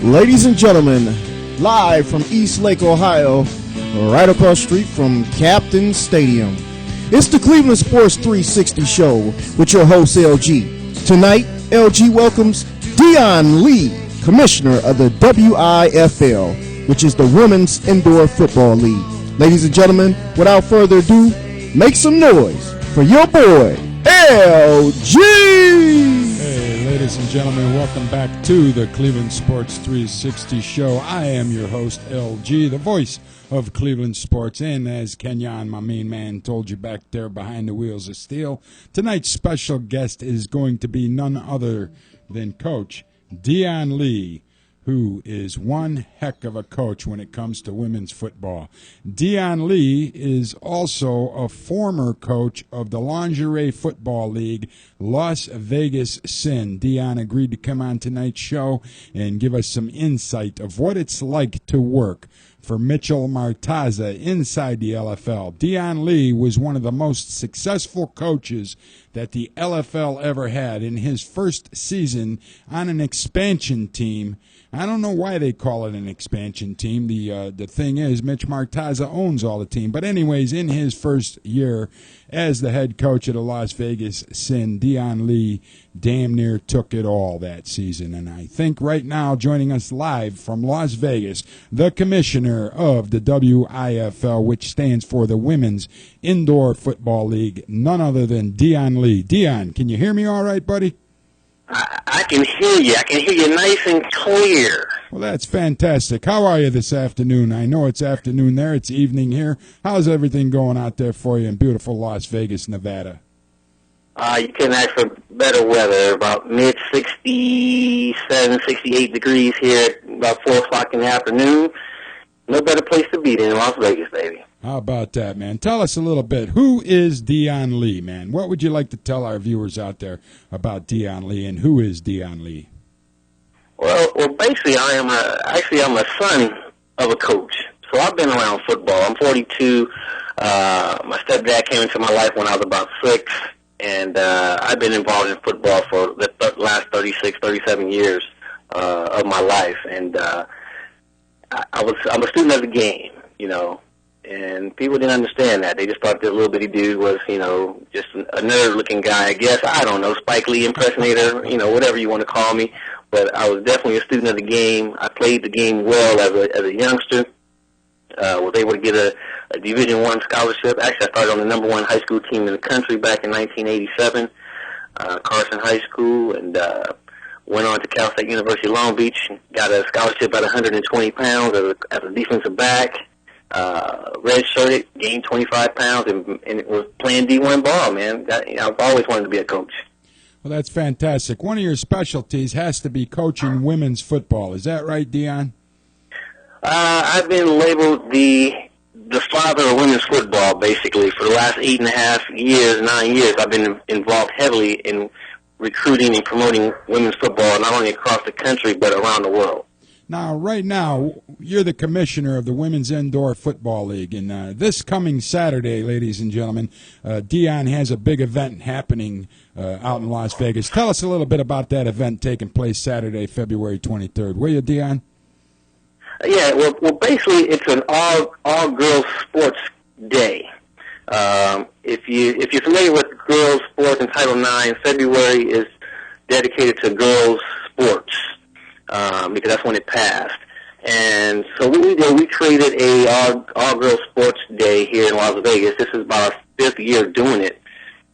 Ladies and gentlemen, live from East Lake, Ohio, right across the street from Captain Stadium, it's the Cleveland Sports 360 show with your host, LG. Tonight, LG welcomes Dion Lee, commissioner of the W.I.F.L, which is the Women's Indoor Football League. Ladies and gentlemen, without further ado, make some noise for your boy, LG! Hey, ladies and gentlemen, welcome back to the Cleveland Sports 360 show. I am your host, LG, the voice of Cleveland Sports, and as Kenyon, my main man, told you back there behind the wheels of steel, tonight's special guest is going to be none other than Coach Dion Lee, who is one heck of a coach when it comes to women's football. Dion Lee is also a former coach of the Lingerie Football League, Las Vegas Sin. Dion agreed to come on tonight's show and give us some insight of what it's like to work for Mitchell Mortaza inside the LFL. Dion Lee was one of the most successful coaches that the LFL ever had in his first season on an expansion team. I don't know why they call it an expansion team. The thing is, Mitch Mortaza owns all the team. But anyways, in his first year as the head coach of the Las Vegas Sin, Dion Lee damn near took it all that season. And I think right now, joining us live from Las Vegas, the commissioner of the W.I.F.L, which stands for the Women's Indoor Football League, none other than Dion Lee. Dion, can you hear me all right, buddy? I can hear you. I can hear you nice and clear. Well, that's fantastic. How are you this afternoon? I know it's afternoon there. It's evening here. How's everything going out there for you in beautiful Las Vegas, Nevada? You couldn't ask for better weather. About mid-67, 68 degrees here at about 4 o'clock in the afternoon. No better place to be than Las Vegas, baby. How about that, man? Tell us a little bit. Who is Dion Lee, man? What would you like to tell our viewers out there about Dion Lee, and who is Dion Lee? Well, basically, I'm a son of a coach. So I've been around football. I'm 42. My stepdad came into my life when I was about 6, and I've been involved in football for the last 36, 37 years of my life. And I'm a student of the game, you know. And people didn't understand that. They just thought that little bitty dude was, you know, just a nerd-looking guy, I guess. I don't know, Spike Lee impersonator, you know, whatever you want to call me. But I was definitely a student of the game. I played the game well as a youngster. Was able to get a Division I scholarship. Actually, I started on the number 1 high school team in the country back in 1987, Carson High School, and went on to Cal State University Long Beach. Got a scholarship at 120 pounds as a defensive back. Red-shirted, gained 25 pounds, and it was playing D1 ball, man. I've always wanted to be a coach. Well, that's fantastic. One of your specialties has to be coaching women's football. Is that right, Dion? I've been labeled the father of women's football, basically, for the last 9 years. I've been involved heavily in recruiting and promoting women's football, not only across the country, but around the world. Now, right now, you're the commissioner of the Women's Indoor Football League, and this coming Saturday, ladies and gentlemen, Dion has a big event happening out in Las Vegas. Tell us a little bit about that event taking place Saturday, February 23rd. Will you, Dion? Yeah, well, basically, it's an all-girls sports day. If you're familiar with girls sports in Title IX, February is dedicated to girls sports. Because that's when it passed. And so what we did, we created a all-girls sports day here in Las Vegas. This is about our 5th year doing it.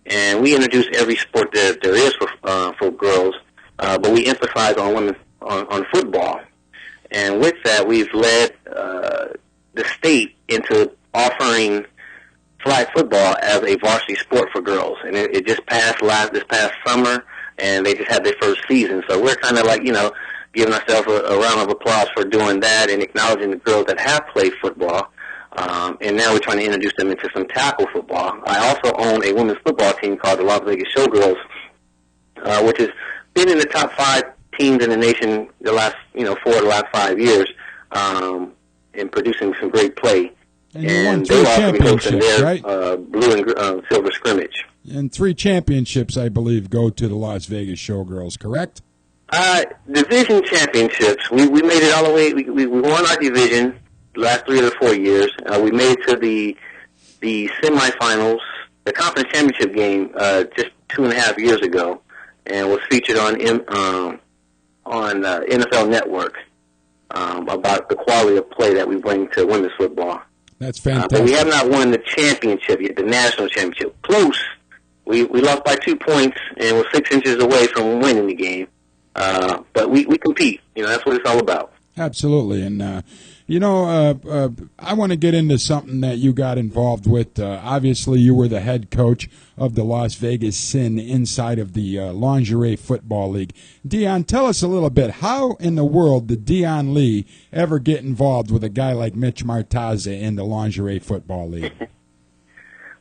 And we introduce every sport that there is for girls, but we emphasize on women on football. And with that, we've led the state into offering flag football as a varsity sport for girls. And it just passed this past summer, and they just had their first season. So we're kind of like, you know, giving ourselves a round of applause for doing that and acknowledging the girls that have played football. And now we're trying to introduce them into some tackle football. I also own a women's football team called the Las Vegas Showgirls, which has been in the top 5 teams in the nation the last, 4 of the last 5 years, and producing some great play. And you won 3 championships, right? Blue and silver scrimmage. And 3 championships, I believe, go to the Las Vegas Showgirls, correct? Division championships. We made it all the way. We won our division the last 3 or 4 years. We made it to the semifinals, the conference championship game, just 2.5 years ago, and was featured on NFL Network about the quality of play that we bring to women's football. That's fantastic. But we have not won the championship yet, the national championship. Close. We lost by 2 points and were 6 inches away from winning the game. But we compete. That's what it's all about. Absolutely. And, I want to get into something that you got involved with. Obviously, you were the head coach of the Las Vegas Sin inside of the Lingerie Football League. Dion, tell us a little bit. How in the world did Dion Lee ever get involved with a guy like Mitch Mortaza in the Lingerie Football League?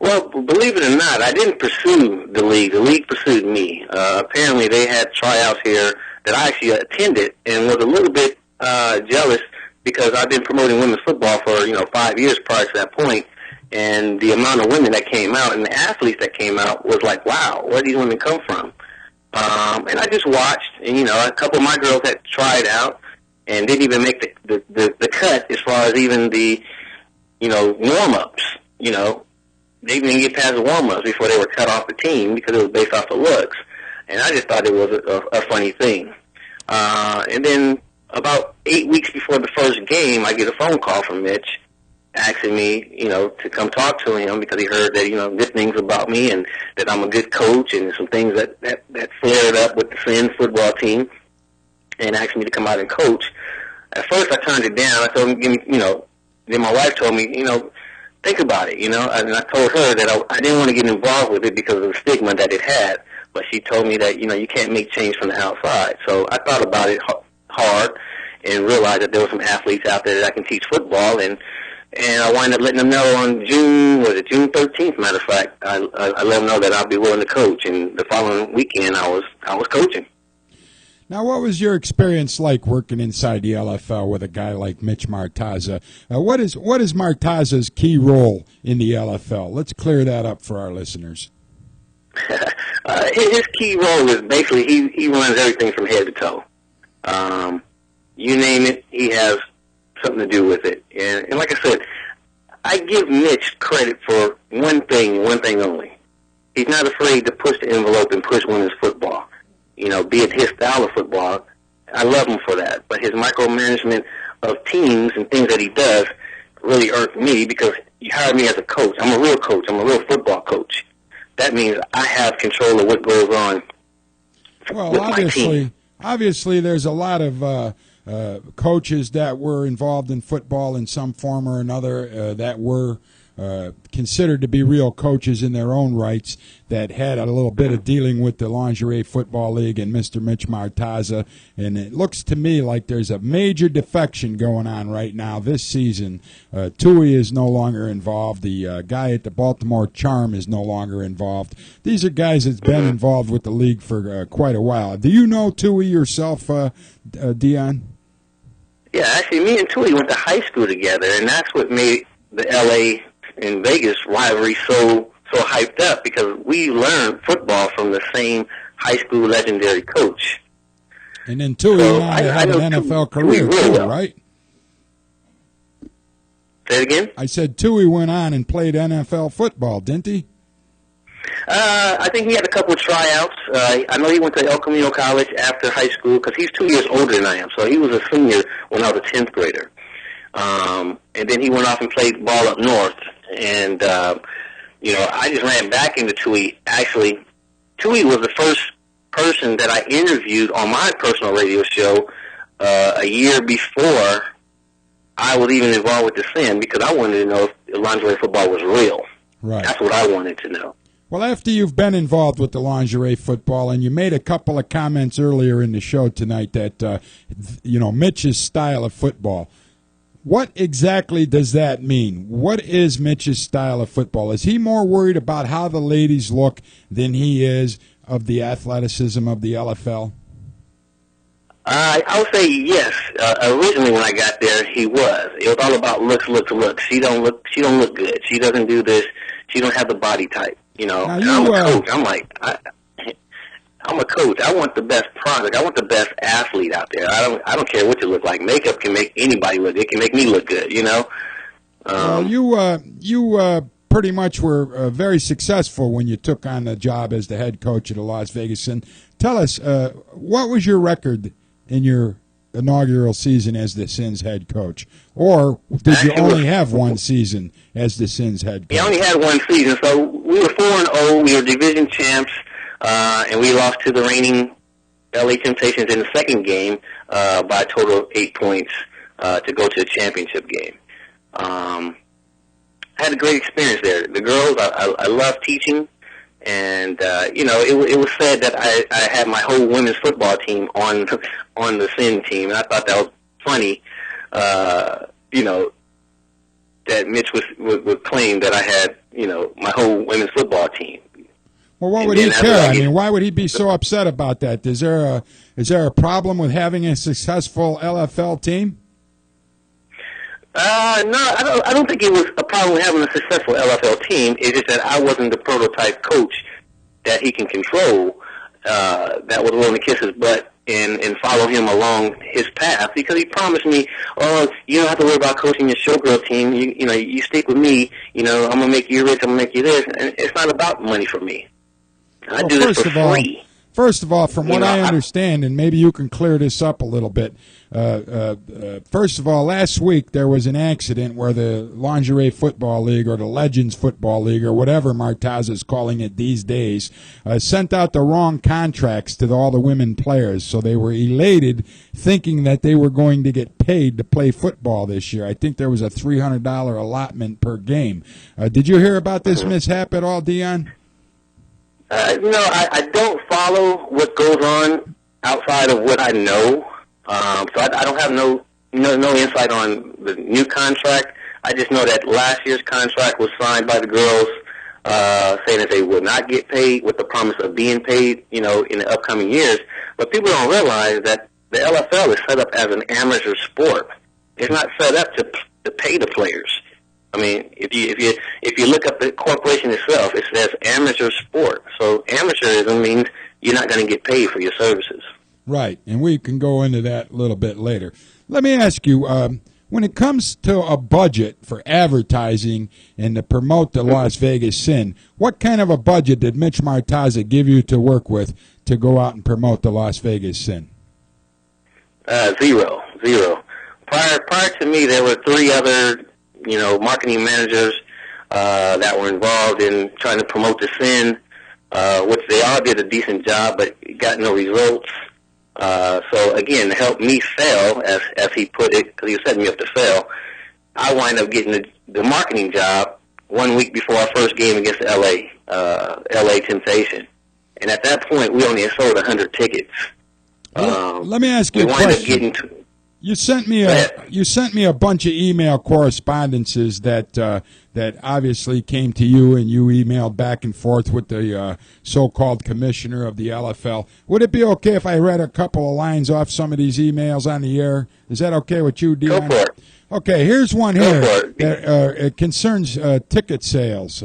Well, believe it or not, I didn't pursue the league. The league pursued me. Apparently, they had tryouts here that I actually attended and was a little bit jealous because I've been promoting women's football for 5 years prior to that point, and the amount of women that came out and the athletes that came out was like, wow, where do these women come from? And I just watched, and a couple of my girls had tried out and didn't even make the cut as far as even the warm ups. They didn't get past the warm-ups before they were cut off the team because it was based off of looks. And I just thought it was a funny thing. And then about 8 weeks before the first game, I get a phone call from Mitch asking me, to come talk to him because he heard that, good things about me and that I'm a good coach and some things that flared up with the Sin football team and asked me to come out and coach. At first, I turned it down. I told him, then my wife told me, think about it, and I told her that I didn't want to get involved with it because of the stigma that it had, but she told me that, you can't make change from the outside. So I thought about it hard and realized that there were some athletes out there that I can teach football, and I wound up letting them know on June 13th, matter of fact, I let them know that I'd be willing to coach, and the following weekend I was coaching. Now, what was your experience like working inside the LFL with a guy like Mitch Mortaza? What is Mortaza's key role in the LFL? Let's clear that up for our listeners. His key role is basically he runs everything from head to toe. You name it, he has something to do with it. And like I said, I give Mitch credit for one thing and one thing only. He's not afraid to push the envelope and push women's football. Be it his style of football, I love him for that. But his micromanagement of teams and things that he does really irked me because you hired me as a coach. I'm a real coach. I'm a real football coach. That means I have control of what goes on with my team. Obviously, there's a lot of coaches that were involved in football in some form or another that were considered to be real coaches in their own rights that had a little bit of dealing with the Lingerie Football League and Mr. Mitch Mortaza. And it looks to me like there's a major defection going on right now this season. Tui is no longer involved. The guy at the Baltimore Charm is no longer involved. These are guys that's been involved with the league for quite a while. Do you know Tui yourself, Dion? Yeah, actually, me and Tui went to high school together, and that's what made the L.A. and Vegas rivalry so hyped up because we learned football from the same high school legendary coach. And then Tui and I had an NFL career too, right? Say it again? I said Tui went on and played NFL football, didn't he? I think he had a couple of tryouts. I know he went to El Camino College after high school because he's 2 years older than I am. So he was a senior when I was a 10th grader. And then he went off and played ball up north. And, I just ran back into Tui. Actually, Tui was the first person that I interviewed on my personal radio show a year before I was even involved with the Sin because I wanted to know if lingerie football was real. Right. That's what I wanted to know. Well, after you've been involved with the lingerie football, and you made a couple of comments earlier in the show tonight that, Mitch's style of football, what exactly does that mean? What is Mitch's style of football? Is he more worried about how the ladies look than he is of the athleticism of the LFL? I would say yes. Originally, when I got there, he was. It was all about looks. She don't look good. She doesn't do this. She don't have the body type. Now I'm a coach. I'm like, I'm a coach. I want the best product. I want the best athlete out there. I don't care what you look like. Makeup can make anybody look. It can make me look good. You know. You pretty much were very successful when you took on the job as the head coach of the Las Vegas Sun. Tell us, what was your record in your inaugural season as the Sins head coach? Or did you only have one season as the Sins head coach? We only had one season, so we were 4-0. We were division champs, and we lost to the reigning LA Temptations in the second game by a total of 8 points to go to a championship game. I had a great experience there. The girls, I love teaching. And it was said that I had my whole women's football team on the Sin team, and I thought that was funny. That Mitch would claim that I had my whole women's football team. Well, what would he care? I mean, why would he be so upset about that? Is there a problem with having a successful LFL team? No, I don't think it was a problem with having a successful LFL team. It's just that I wasn't the prototype coach that he can control, that was willing to kiss his butt and follow him along his path, because he promised me, you don't have to worry about coaching your showgirl team. You stick with me. I'm going to make you rich. I'm going to make you this. And it's not about money for me. I do this for free. First of all, from what I understand, and maybe you can clear this up a little bit, first of all, last week there was an accident where the Lingerie Football League, or the Legends Football League, or whatever Mortaza is calling it these days, sent out the wrong contracts to all the women players. So they were elated, thinking that they were going to get paid to play football this year. I think there was a $300 allotment per game. Did you hear about this mishap at all, Dion? I don't follow what goes on outside of what I know. So I don't have no insight on the new contract. I just know that last year's contract was signed by the girls, saying that they would not get paid with the promise of being paid, in the upcoming years. But people don't realize that the LFL is set up as an amateur sport. It's not set up to pay the players. I mean, if you look up the corporation itself, it says amateur sport. So amateurism means you're not going to get paid for your services. Right, and we can go into that a little bit later. Let me ask you, when it comes to a budget for advertising and to promote the Las Vegas Sin, what kind of a budget did Mitch Mortaza give you to work with to go out and promote the Las Vegas Sin? Zero. Prior to me, there were 3 other marketing managers that were involved in trying to promote the Sin, which they all did a decent job, but got no results. So again, to help me fail, as he put it, because he was setting me up to fail, I wind up getting the marketing job 1 week before our first game against the LA Temptation. And at that point, we only had sold 100 tickets. Let me ask you a question. You sent me a bunch of email correspondences that obviously came to you, and you emailed back and forth with the so-called commissioner of the LFL. Would it be okay if I read a couple of lines off some of these emails on the air? Is that okay with you, Dion? Go for it. Okay, here's one here. It concerns ticket sales.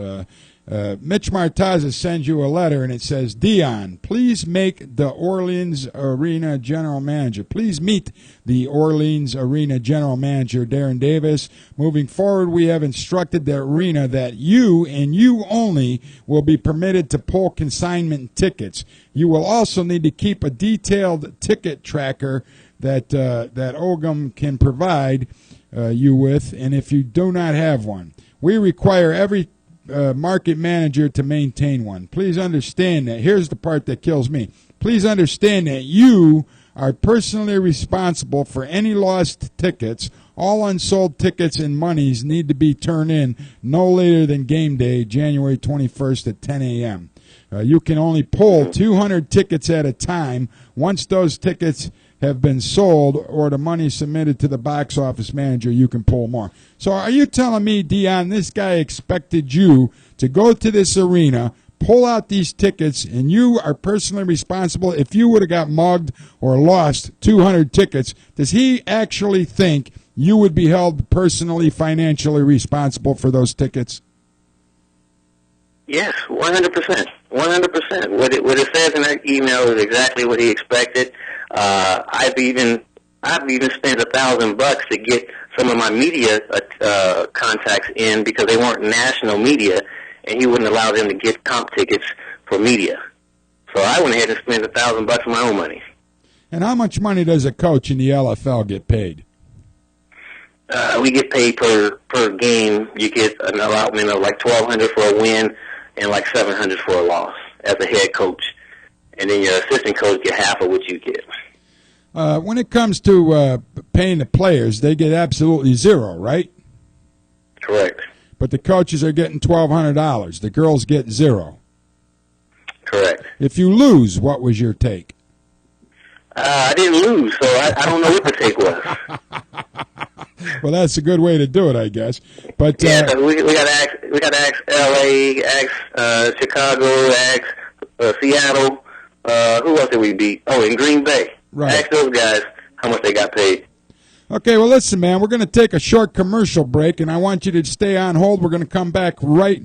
Mitch Mortaza sends you a letter, and it says, Dion, please make the Orleans Arena general manager. Please meet the Orleans Arena general manager, Darren Davis. Moving forward, we have instructed the arena that you and you only will be permitted to pull consignment tickets. You will also need to keep a detailed ticket tracker that OGM can provide you with, and if you do not have one, we require every market manager to maintain one. Please understand that. Here's the part that kills me. Please understand that you are personally responsible for any lost tickets. All unsold tickets and monies need to be turned in no later than game day, January 21st at 10 a.m. You can only pull 200 tickets at a time. Once those tickets have been sold or the money submitted to the box office manager, you can pull more. So are you telling me, Dion, this guy expected you to go to this arena, pull out these tickets, and you are personally responsible if you would have got mugged or lost 200 tickets? Does he actually think you would be held personally, financially responsible for those tickets? Yes, 100%. 100%. What it says in that email is exactly what he expected. I've even spent $1,000 to get some of my media contacts in because they weren't national media, and he wouldn't allow them to get comp tickets for media. So I went ahead and spent $1,000 of my own money. And how much money does a coach in the LFL get paid? We get paid per game. You get an allotment of like $1,200 for a win and like $700 for a loss as a head coach, and then your assistant coach get half of what you get. When it comes to paying the players, they get absolutely zero, right? Correct. But the coaches are getting $1,200. The girls get zero. Correct. If you lose, what was your take? I didn't lose, so I don't know what the take was. Well, that's a good way to do it, I guess. But yeah, we got to ask L.A., ask Chicago, ask Seattle. Who else did we beat? Oh, in Green Bay. Right. Ask those guys how much they got paid. Okay, well, listen, man, we're going to take a short commercial break, and I want you to stay on hold. We're going to come back right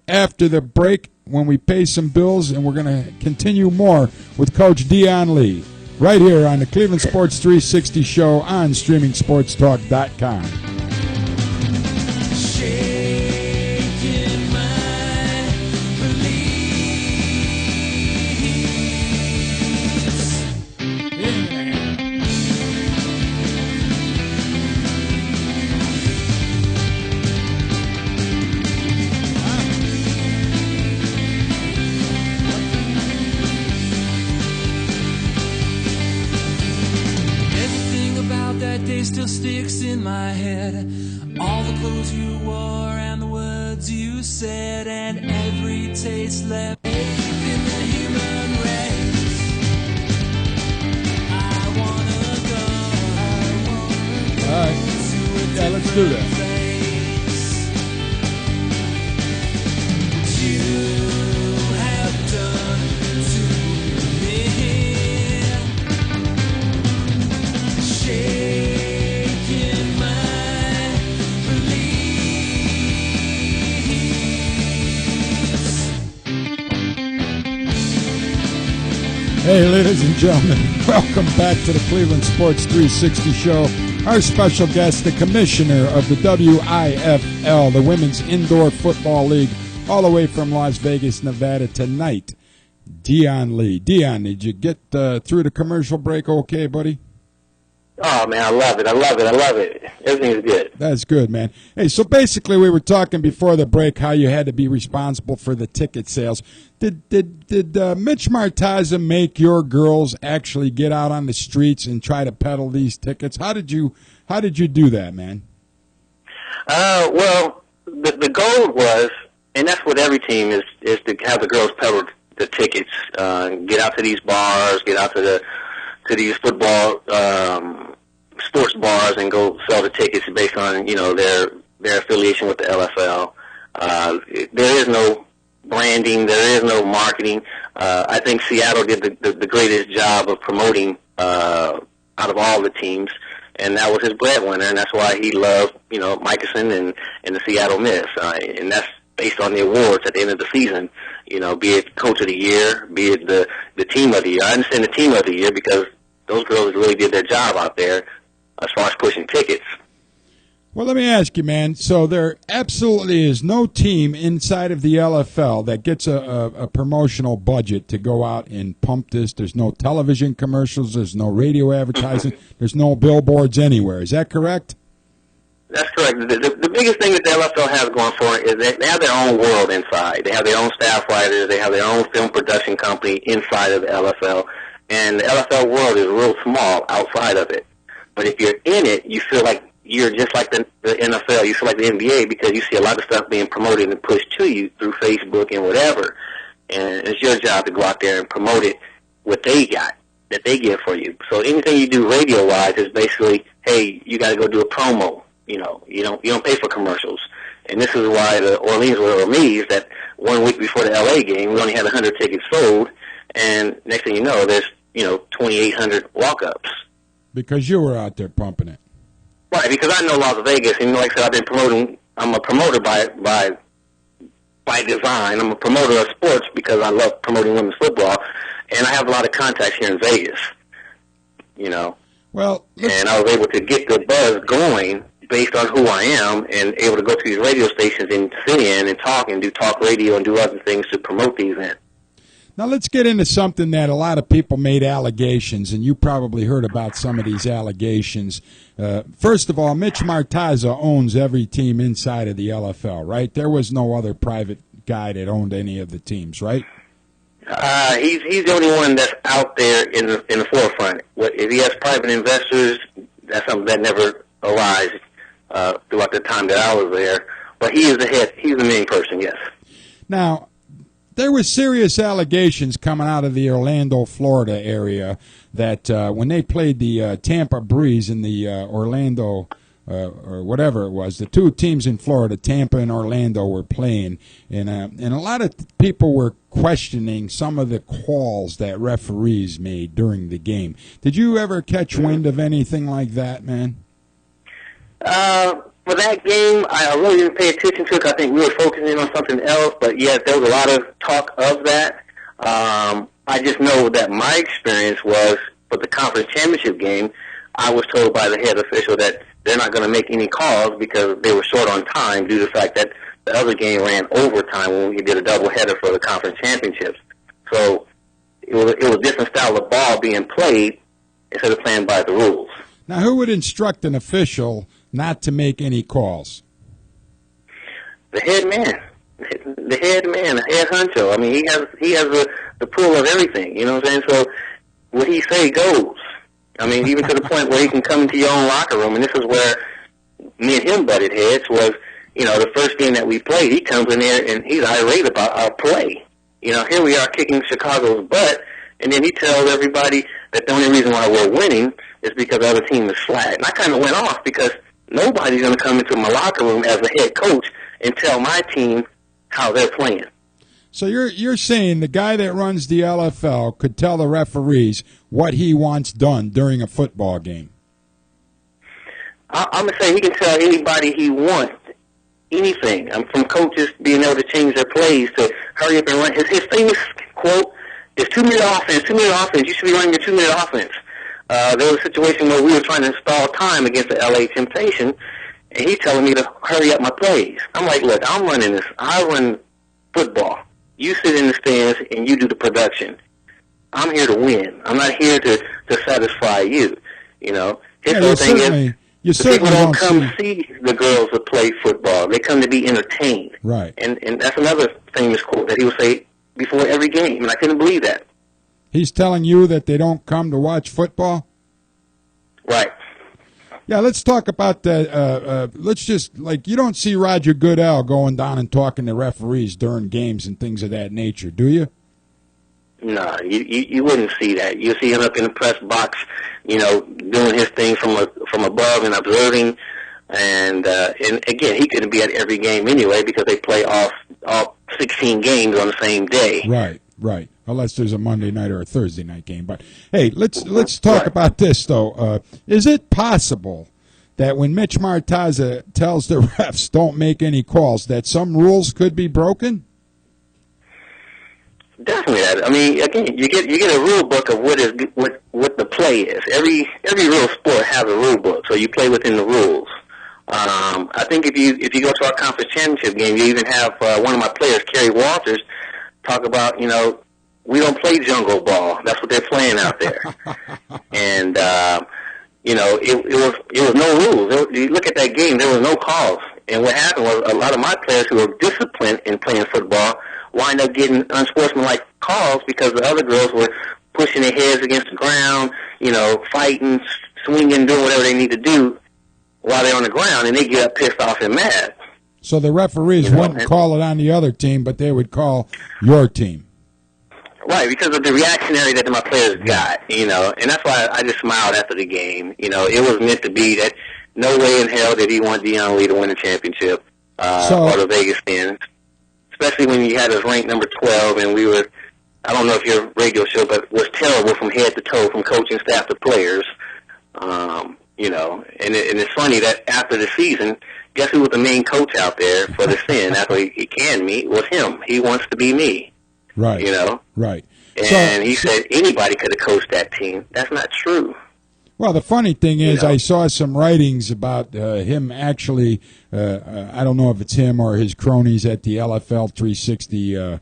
after the break when we pay some bills, and we're going to continue more with Coach Dion Lee right here on the Cleveland Sports 360 show on StreamingSportsTalk.com. Still sticks in my head. All the clothes you wore and the words you said, and every taste left in the human race. I wanna go. All right. Yeah, let's do that. What you have done to me. Shaking my Hey, ladies and gentlemen, welcome back to the Cleveland Sports 360 show. Our special guest, the commissioner of the W.I.F.L, the Women's Indoor Football League, all the way from Las Vegas, Nevada tonight, Dion Lee. Dion, did you get through the commercial break okay, buddy? Oh, man, I love it. Everything's good. That's good, man. Hey, so basically we were talking before the break how you had to be responsible for the ticket sales. Did Mitch Mortaza make your girls actually get out on the streets and try to peddle these tickets? How did you do that, man? Well, the goal was, and that's what every team is to have the girls peddle the tickets, get out to these bars, get out to these football sports bars and go sell the tickets based on their affiliation with the LFL. There is no branding, there is no marketing. I think Seattle did the greatest job of promoting out of all the teams, and that was his breadwinner, and that's why he loved Michelson and the Seattle Miss, and that's based on the awards at the end of the season. Be it Coach of the Year, be it the Team of the Year. I understand the Team of the Year because those girls really did their job out there as far as pushing tickets. Well, let me ask you, man. So there absolutely is no team inside of the LFL that gets a promotional budget to go out and pump this. There's no television commercials. There's no radio advertising. There's no billboards anywhere. Is that correct? That's correct. The biggest thing that the LFL has going for it is that they have their own world inside. They have their own staff writers. They have their own film production company inside of the LFL. And the LFL world is real small outside of it. But if you're in it, you feel like you're just like the NFL. You feel like the NBA because you see a lot of stuff being promoted and pushed to you through Facebook and whatever. And it's your job to go out there and promote it, what they got, that they get for you. So anything you do radio-wise is basically, hey, you got to go do a promo. You don't pay for commercials. And this is why the Orleans were amazed that 1 week before the LA game, we only had 100 tickets sold. And next thing you know, there's 2,800 walk-ups. Because you were out there pumping it. Right, because I know Las Vegas, and like I said, I'm a promoter by by design. I'm a promoter of sports because I love promoting women's football, and I have a lot of contacts here in Vegas, you know. Well, and I was able to get the buzz going based on who I am and able to go to these radio stations and sit in and talk and do talk radio and do other things to promote the event. now let's get into something that a lot of people made allegations, and you probably heard about some of these allegations. First of all, Mitch Mortaza owns every team inside of the LFL, right? There was no other private guy that owned any of the teams, right? He's the only one that's out there in the forefront. If he has private investors, that's something that never arose throughout the time that I was there. But he is the head. He's the main person, yes. Now, there were serious allegations coming out of the Orlando, Florida area that when they played the Tampa Breeze in the Orlando or whatever it was, the two teams in Florida, Tampa and Orlando, were playing, and a lot of people were questioning some of the calls that referees made during the game. Did you ever catch wind of anything like that, man? For that game, I really didn't pay attention to it. I think we were focusing on something else. But yes, there was a lot of talk of that. I just know that my experience was for the conference championship game, I was told by the head official that they're not going to make any calls because they were short on time due to the fact that the other game ran overtime when we did a doubleheader for the conference championships. So it was a different style of ball being played instead of playing by the rules. Now, who would instruct an official not to make any calls? The head man, the head honcho. I mean, he has the pull of everything. You know what I'm saying? So what he say goes. I mean, even to the point where he can come into your own locker room, and this is where me and him butted heads. Was, you know, the first game that we played, he comes in there and he's irate about our play. You know, here we are kicking Chicago's butt, and then he tells everybody that the only reason why we're winning is because the other team is flat. And I kind of went off because nobody's going to come into my locker room as a head coach and tell my team how they're playing. So you're saying the guy that runs the LFL could tell the referees what he wants done during a football game? I'm going to say he can tell anybody he wants anything. From coaches being able to change their plays to hurry up and run. His famous quote is 2-minute offense, 2-minute offense. You should be running your 2-minute offense. There was a situation where we were trying to install time against the LA Temptation, and he's telling me to hurry up my plays. I'm like, look, I'm running this. I run football. You sit in the stands and you do the production. I'm here to win. I'm not here to satisfy you. You know, his whole thing is the people don't come see the girls that play football. They come to be entertained. Right. And that's another famous quote that he would say before every game, and I couldn't believe that. He's telling you that they don't come to watch football? Right. Yeah, let's talk about that. Let's just, like, you don't see Roger Goodell going down and talking to referees during games and things of that nature, do you? No, you wouldn't see that. You see him up in the press box, you know, doing his thing from above and observing. And again, he couldn't be at every game anyway because they play all 16 games on the same day. Right. Unless there's a Monday night or a Thursday night game. But hey, let's talk about this though. Is it possible that when Mitch Mortaza tells the refs don't make any calls, that some rules could be broken? Definitely. I mean, again, you get a rule book of what the play is. Every real sport has a rule book, so you play within the rules. I think if you go to our conference championship game, you even have one of my players, Kerry Walters, talk about, you know, we don't play jungle ball. That's what they're playing out there. And you know, it was no rules. You look at that game, there was no calls. And what happened was a lot of my players who were disciplined in playing football wind up getting unsportsmanlike calls because the other girls were pushing their heads against the ground, you know, fighting, swinging, doing whatever they need to do while they're on the ground, and they get pissed off and mad. So the referees wouldn't call it on the other team, but they would call your team. Right, because of the reactionary that my players got, you know, and that's why I just smiled after the game. You know, it was meant to be that no way in hell did he want Dion Lee to win the championship or the Vegas Fans, especially when you had us ranked number 12, and we were, I don't know if your radio show, but was terrible from head to toe, from coaching staff to players. You know, and it's funny that after the season, guess who was the main coach out there for the sin after he canned me? It was him. He wants to be me. Right. You know? Right. And he said anybody could have coached that team. That's not true. Well, the funny thing is, I saw some writings about him actually. I don't know if it's him or his cronies at the LFL 360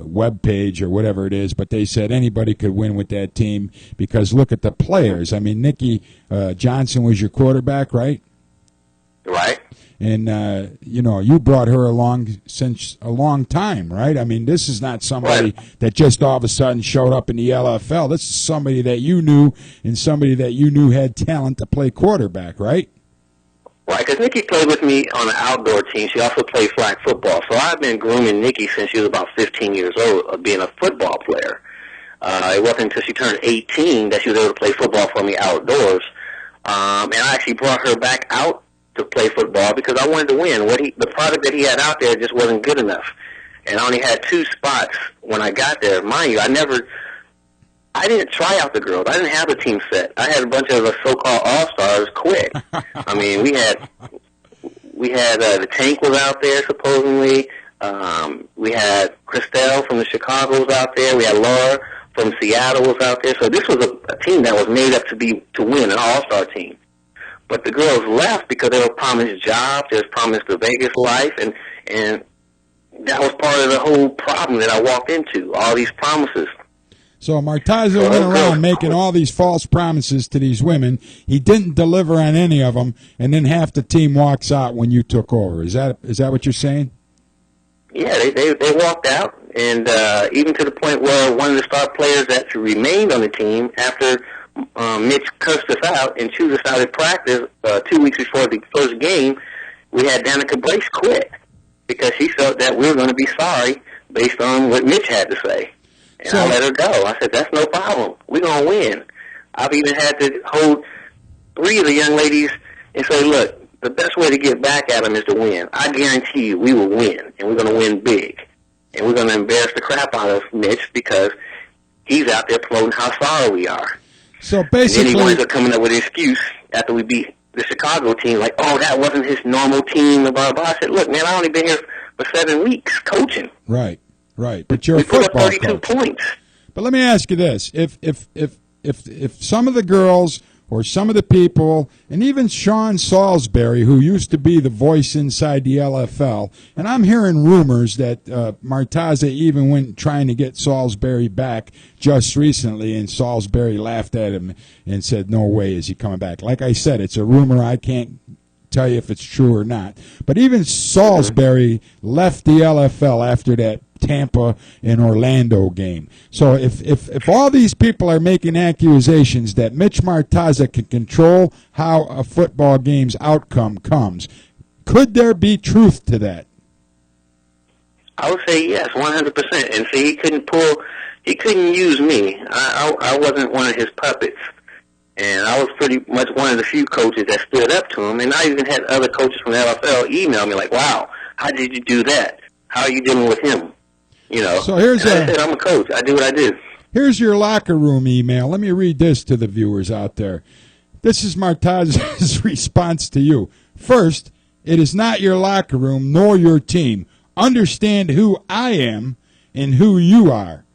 web page or whatever it is, but they said anybody could win with that team because look at the players. I mean, Nikki Johnson was your quarterback, right? Right. And, you brought her along since a long time, right? I mean, this is not somebody that just all of a sudden showed up in the LFL. This is somebody that you knew and somebody that you knew had talent to play quarterback, right? Right, because Nikki played with me on an outdoor team. She also played flag football. So I've been grooming Nikki since she was about 15 years old of being a football player. It wasn't until she turned 18 that she was able to play football for me outdoors. And I actually brought her back out to play football because I wanted to win. The product that he had out there just wasn't good enough. And I only had 2 spots when I got there. Mind you, I didn't try out the girls. I didn't have a team set. I had a bunch of so-called all-stars quit. I mean, we had the Tank was out there supposedly. We had Christelle from the Chicago was out there. We had Laura from Seattle was out there. So this was a team that was made up to win, an all-star team. But the girls left because they were promised jobs, they were promised the Vegas life, and that was part of the whole problem that I walked into, all these promises. So Mortaza went around making all these false promises to these women. He didn't deliver on any of them, and then half the team walks out when you took over. Is that what you're saying? Yeah, they walked out, and even to the point where one of the star players that remained on the team after Mitch cursed us out and chewed us out in practice 2 weeks before the first game, we had Danica Brace quit because she felt that we were going to be sorry based on what Mitch had to say. And I let her go. I said, that's no problem. We're going to win. I've even had to hold 3 of the young ladies and say, look, the best way to get back at them is to win. I guarantee you we will win, and we're going to win big. And we're going to embarrass the crap out of Mitch because he's out there promoting how sorry we are. So basically, and then he winds up coming up with an excuse after we beat the Chicago team, like, oh, that wasn't his normal team, blah, blah. I said, look, man, I've only been here for 7 weeks coaching. Right. But you're we a football put up 32 coach. points. But let me ask you this: if some of the girls or some of the people, and even Sean Salisbury, who used to be the voice inside the LFL, and I'm hearing rumors that Mortaza even went trying to get Salisbury back just recently, and Salisbury laughed at him and said, "No way is he coming back." Like I said, it's a rumor. I can't tell you if it's true or not. But even Salisbury left the LFL after that Tampa and Orlando game. So if all these people are making accusations that Mitch Mortaza can control how a football game's outcome comes, could there be truth to that? I would say yes, 100%. And see, he couldn't use me. I wasn't one of his puppets. And I was pretty much one of the few coaches that stood up to him. And I even had other coaches from the LFL email me like, wow, how did you do that? How are you dealing with him? You know, so I said, I'm a coach. I do what I do. Here's your locker room email. Let me read this to the viewers out there. This is Mortaza's response to you. First, it is not your locker room nor your team. Understand who I am and who you are,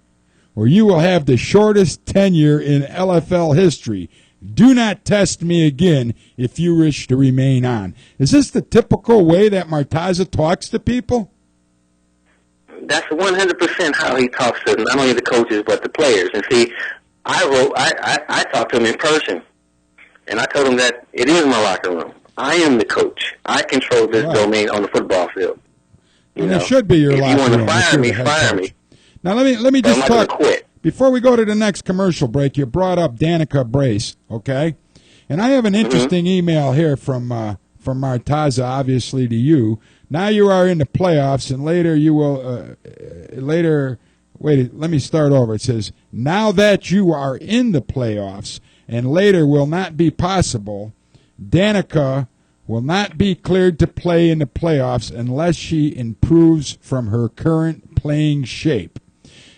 or you will have the shortest tenure in LFL history. Do not test me again if you wish to remain on. Is this the typical way that Mortaza talks to people? That's 100% how he talks to not only the coaches but the players. And see, I talked to him in person, and I told him that it is my locker room. I am the coach. I control this domain on the football field. And it should be your locker room. If you want to fire me, fire me. Now let me just talk. Quit. Before we go to the next commercial break, you brought up Danica Brace, okay? And I have an interesting email here from Mortaza, obviously to you. Now you are in the playoffs, and later you will wait, let me start over. It says, now that you are in the playoffs, and later will not be possible, Danica will not be cleared to play in the playoffs unless she improves from her current playing shape.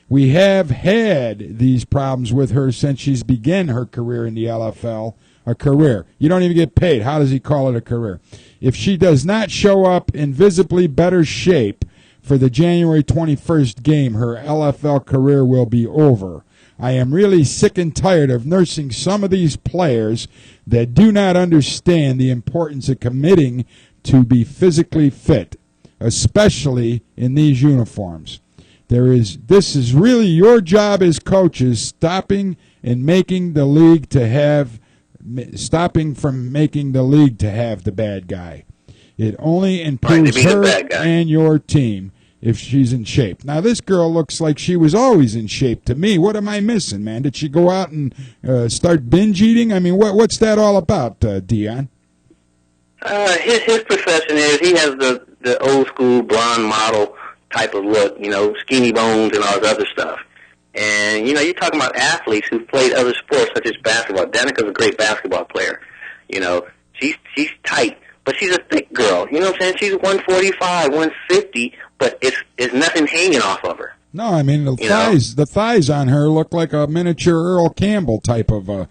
We have had these problems with her since she's began her career in the LFL. A career. You don't even get paid. How does he call it a career? If she does not show up in visibly better shape for the January 21st game, her LFL career will be over. I am really sick and tired of nursing some of these players that do not understand the importance of committing to be physically fit, especially in these uniforms. This is really your job as coaches, stopping from making the league to have the bad guy. It only improves her and your team if she's in shape. Now, this girl looks like she was always in shape to me. What am I missing, man? Did she go out and start binge eating? I mean, what's that all about, Dion? His profession is he has the old school blonde model type of look, skinny bones and all this other stuff. And, you're talking about athletes who've played other sports such as basketball. Danica's a great basketball player. She's tight, but she's a thick girl. You know what I'm saying? She's 145, 150, but it's nothing hanging off of her. No, I mean the thighs on her look like a miniature Earl Campbell type of a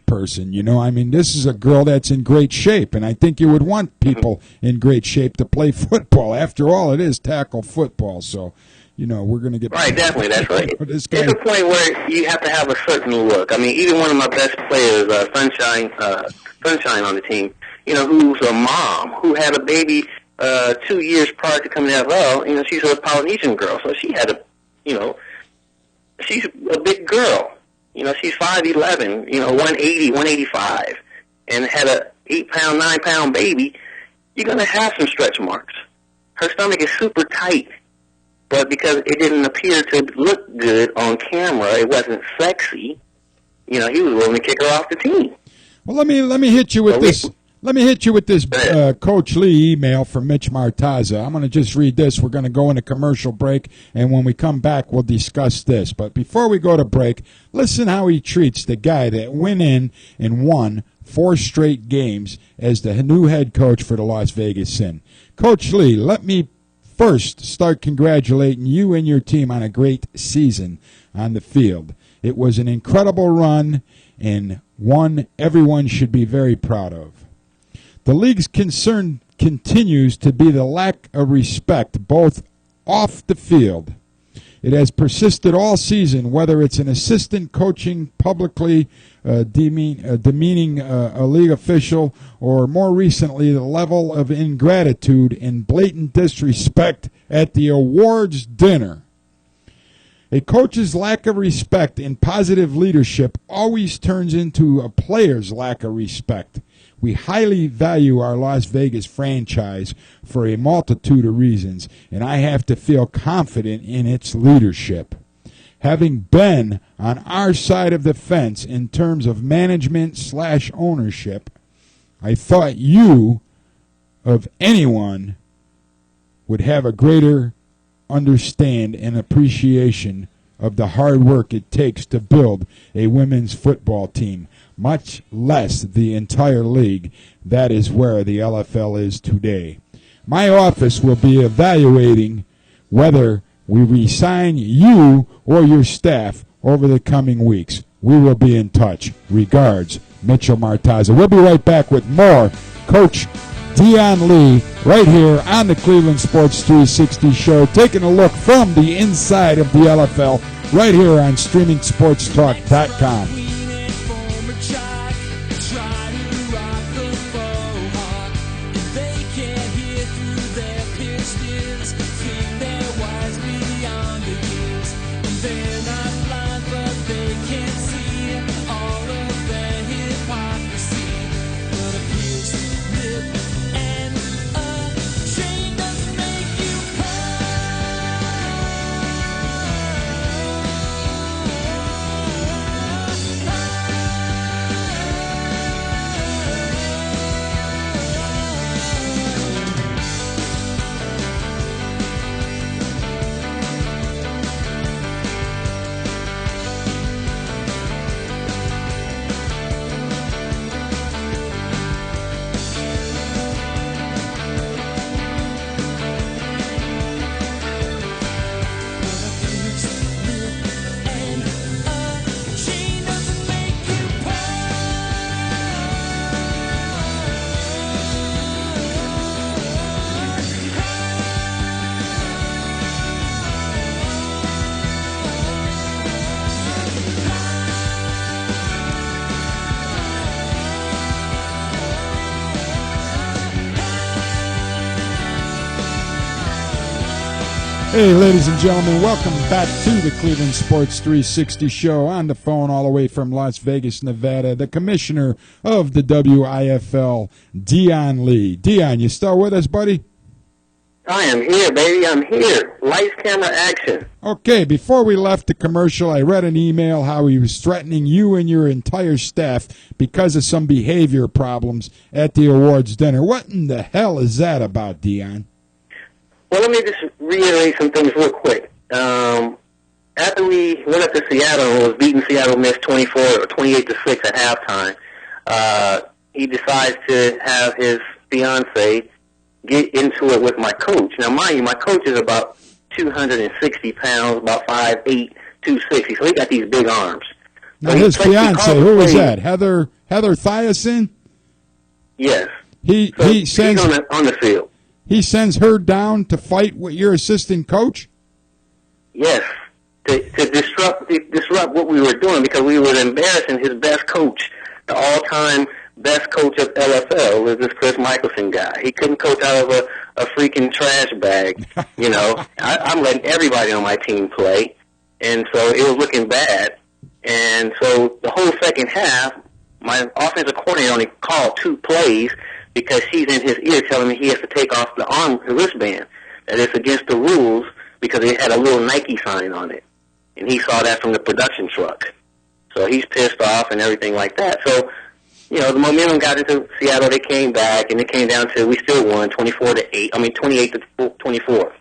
person. I mean, this is a girl that's in great shape, and I think you would want people in great shape to play football. After all, it is tackle football, so we're going to get right. Definitely, that's right. It's a point where you have to have a certain look. I mean, even one of my best players, Sunshine on the team, who's a mom who had a baby 2 years prior to coming to W.I.F.L. She's a Polynesian girl, so she had she's a big girl. She's 5'11", 180, 185, and had a 8-pound, 9-pound baby. You're going to have some stretch marks. Her stomach is super tight. But because it didn't appear to look good on camera, it wasn't sexy. He was willing to kick her off the team. Well, let me hit you with this. Let me hit you with this Coach Lee email from Mitch Mortaza. I'm going to just read this. We're going to go into commercial break, and when we come back, we'll discuss this. But before we go to break, listen how he treats the guy that went in and won 4 straight games as the new head coach for the Las Vegas Sin. Coach Lee, let me first start congratulating you and your team on a great season on the field. It was an incredible run and one everyone should be very proud of. The league's concern continues to be the lack of respect both off the field. It has persisted all season, whether it's an assistant coaching publicly demeaning a league official, or more recently the level of ingratitude and blatant disrespect at the awards dinner. A coach's lack of respect and positive leadership always turns into a player's lack of respect. We highly value our Las Vegas franchise for a multitude of reasons, and I have to feel confident in its leadership. Having been on our side of the fence in terms of management/ownership, I thought you, of anyone, would have a greater understand and appreciation of the hard work it takes to build a women's football team, much less the entire league. That is where the LFL is today. My office will be evaluating whether we resign you or your staff over the coming weeks. We will be in touch. Regards, Mitchell Mortaza. We'll be right back with more Coach Dion Lee right here on the Cleveland Sports 360 show, taking a look from the inside of the LFL right here on StreamingSportsTalk.com. Hey, ladies and gentlemen, welcome back to the Cleveland Sports 360 show. On the phone all the way from Las Vegas, Nevada, the commissioner of the W.I.F.L, Dion Lee. Dion, you still with us, buddy? I am here, baby. I'm here. Lights, camera, action. Okay, before we left the commercial, I read an email how he was threatening you and your entire staff because of some behavior problems at the awards dinner. What in the hell is that about, Dion? Well, let me just reiterate some things real quick. After we went up to Seattle and was beating Seattle Miss 24 or 28 to 6 at halftime, he decides to have his fiance get into it with my coach. Now, mind you, my coach is about 260 pounds, about 5'8", 260. So he got these big arms. Now, so his fiance, who was that? Heather Thiason? Yes. He sends he's on the field. He sends her down to fight with your assistant coach? Yes, to disrupt what we were doing because we were embarrassing his best coach, the all-time best coach of LFL, was this Chris Michelson guy. He couldn't coach out of a freaking trash bag. You know, I'm letting everybody on my team play, and so it was looking bad. And so the whole second half, my offensive coordinator only called 2 plays because she's in his ear telling me he has to take off the wristband. That it's against the rules because it had a little Nike sign on it. And he saw that from the production truck. So he's pissed off and everything like that. So, you know, the momentum got into Seattle. They came back, and it came down to we still won 28 to 24.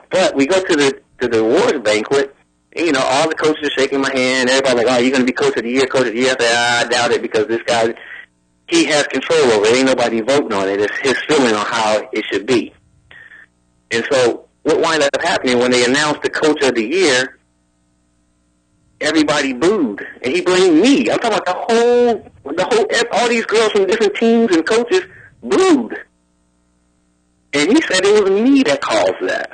But we go to the awards banquet, and, you know, all the coaches are shaking my hand. Everybody's like, oh, you're going to be coach of the year, coach of the year. I said, I doubt it because this guy, he has control over it. Ain't nobody voting on it. It's his feeling on how it should be. And so what wound up happening when they announced the coach of the year, everybody booed. And he blamed me. I'm talking about all these girls from different teams and coaches booed. And he said it was me that caused that.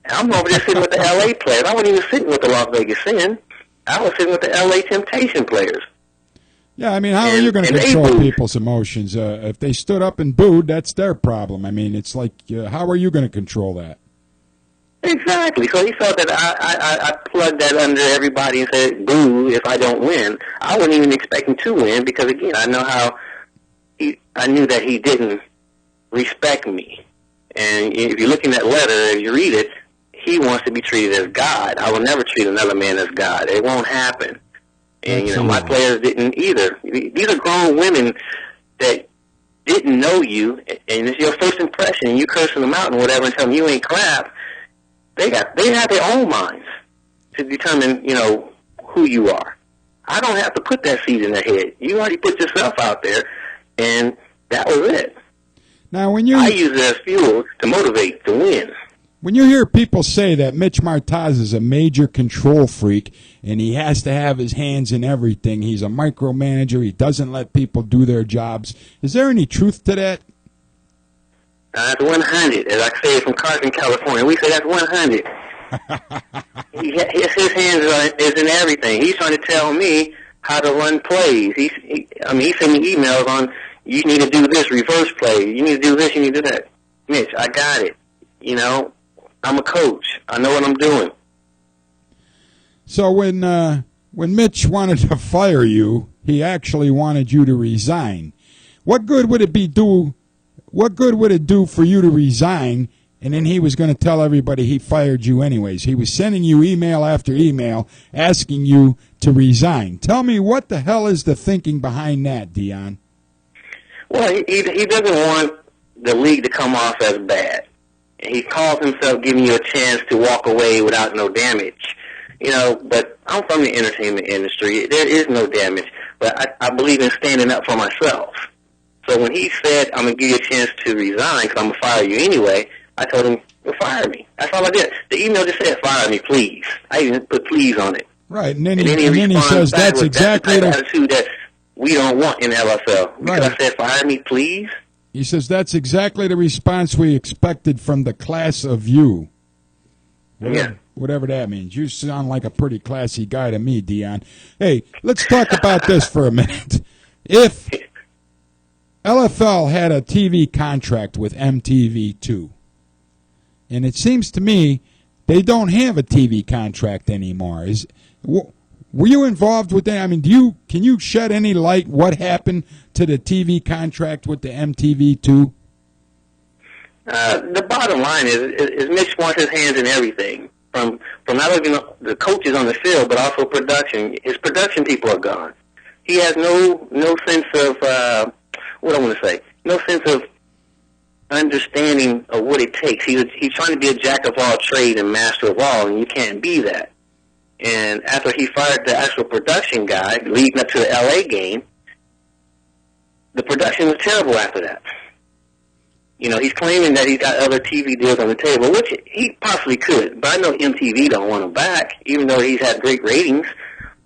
And I'm over there sitting with the L.A. players. I wasn't even sitting with the Las Vegas Sin. I was sitting with the L.A. Temptation players. Yeah, I mean, how are you going to control people's emotions? If they stood up and booed, that's their problem. I mean, it's like, how are you going to control that? Exactly. So he felt that I plugged that under everybody and said, boo, if I don't win. I wasn't even expecting to win because, again, I know how I knew that he didn't respect me. And if you look in that letter, if you read it, he wants to be treated as God. I will never treat another man as God. It won't happen. And, you know, my players didn't either. These are grown women that didn't know you, and it's your first impression, and you cursing them out and whatever and tell them you ain't crap. They have their own minds to determine, you know, who you are. I don't have to put that seed in their head. You already put yourself out there, and that was it. Now, I use it as fuel to motivate, to win. When you hear people say that Mitch Mortaza is a major control freak and he has to have his hands in everything, he's a micromanager, he doesn't let people do their jobs, is there any truth to that? That's 100, as I say from Carson, California. We say that's 100. His hands is in everything. He's trying to tell me how to run plays. He sent me emails on, you need to do this, reverse play. You need to do this, you need to do that. Mitch, I got it. You know, I'm a coach. I know what I'm doing. So when Mitch wanted to fire you, he actually wanted you to resign. What good would it do for you to resign? And then he was going to tell everybody he fired you anyways. He was sending you email after email asking you to resign. Tell me, what the hell is the thinking behind that, Dion? Well, he doesn't want the league to come off as bad. He calls himself giving you a chance to walk away without no damage. You know, but I'm from the entertainment industry. There is no damage. But I believe in standing up for myself. So when he said, I'm going to give you a chance to resign because I'm going to fire you anyway, I told him, well, fire me. That's all I did. The email just said, fire me, please. I even put please on it. Right, and then he says that's exactly the attitude that we don't want in LFL. Because I said, fire me, please. He says that's exactly the response we expected from the class of you. Whatever that means. You sound like a pretty classy guy to me, Dion. Hey, let's talk about this for a minute. If LFL had a TV contract with MTV2, and it seems to me they don't have a TV contract anymore. Were you involved with that? I mean, can you shed any light what happened to the TV contract with the MTV2? The bottom line is Mitch wants his hands in everything, from not only the coaches on the field, but also production. His production people are gone. He has no sense of what I want to say. No sense of understanding of what it takes. He's trying to be a jack of all trades and master of all, and you can't be that. And after he fired the actual production guy, leading up to the LA game, the production was terrible after that. You know, he's claiming that he's got other TV deals on the table, which he possibly could. But I know MTV don't want him back, even though he's had great ratings.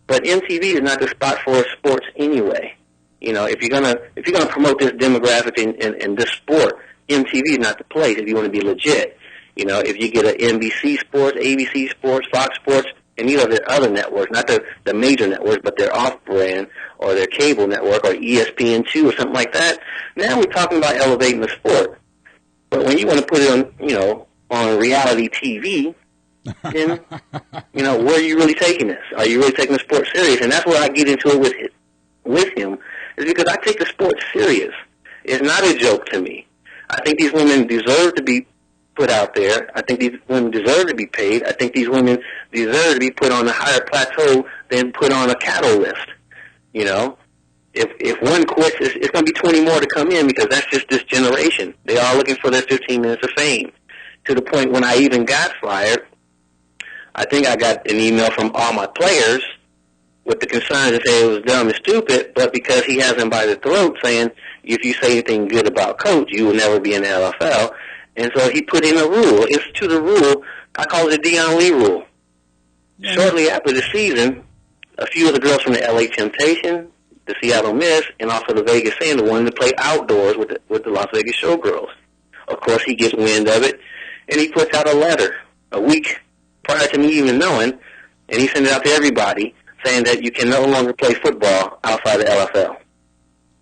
But MTV is not the spot for sports anyway. You know, if you're gonna promote this demographic and this sport, MTV is not the place if you want to be legit. You know, if you get an NBC Sports, ABC Sports, Fox Sports, and these are their other networks, not the major networks, but their off-brand or their cable network or ESPN2 or something like that. Now we're talking about elevating the sport. But when you want to put it on, you know, on reality TV, then, you know, where are you really taking this? Are you really taking the sport serious? And that's where I get into it with him, is because I take the sport serious. It's not a joke to me. I think these women deserve to be put out there. I think these women deserve to be paid. I think these women deserve to be put on a higher plateau than put on a cattle list. You know, if one quits, it's going to be 20 more to come in, because that's just this generation. They are looking for their 15 minutes of fame. To the point when I even got fired, I think I got an email from all my players with the concern to say it was dumb and stupid, but because he has them by the throat saying, if you say anything good about Coach, you will never be in the LFL. And so he put in a rule. It's to the rule. I call it the Dion Lee rule. Yeah. Shortly after the season, a few of the girls from the LA Temptation, the Seattle Miss, and also the Vegas Sand wanted to play outdoors with the Las Vegas Showgirls. Of course, he gets wind of it, and he puts out a letter a week prior to me even knowing, and he sent it out to everybody saying that you can no longer play football outside the LFL.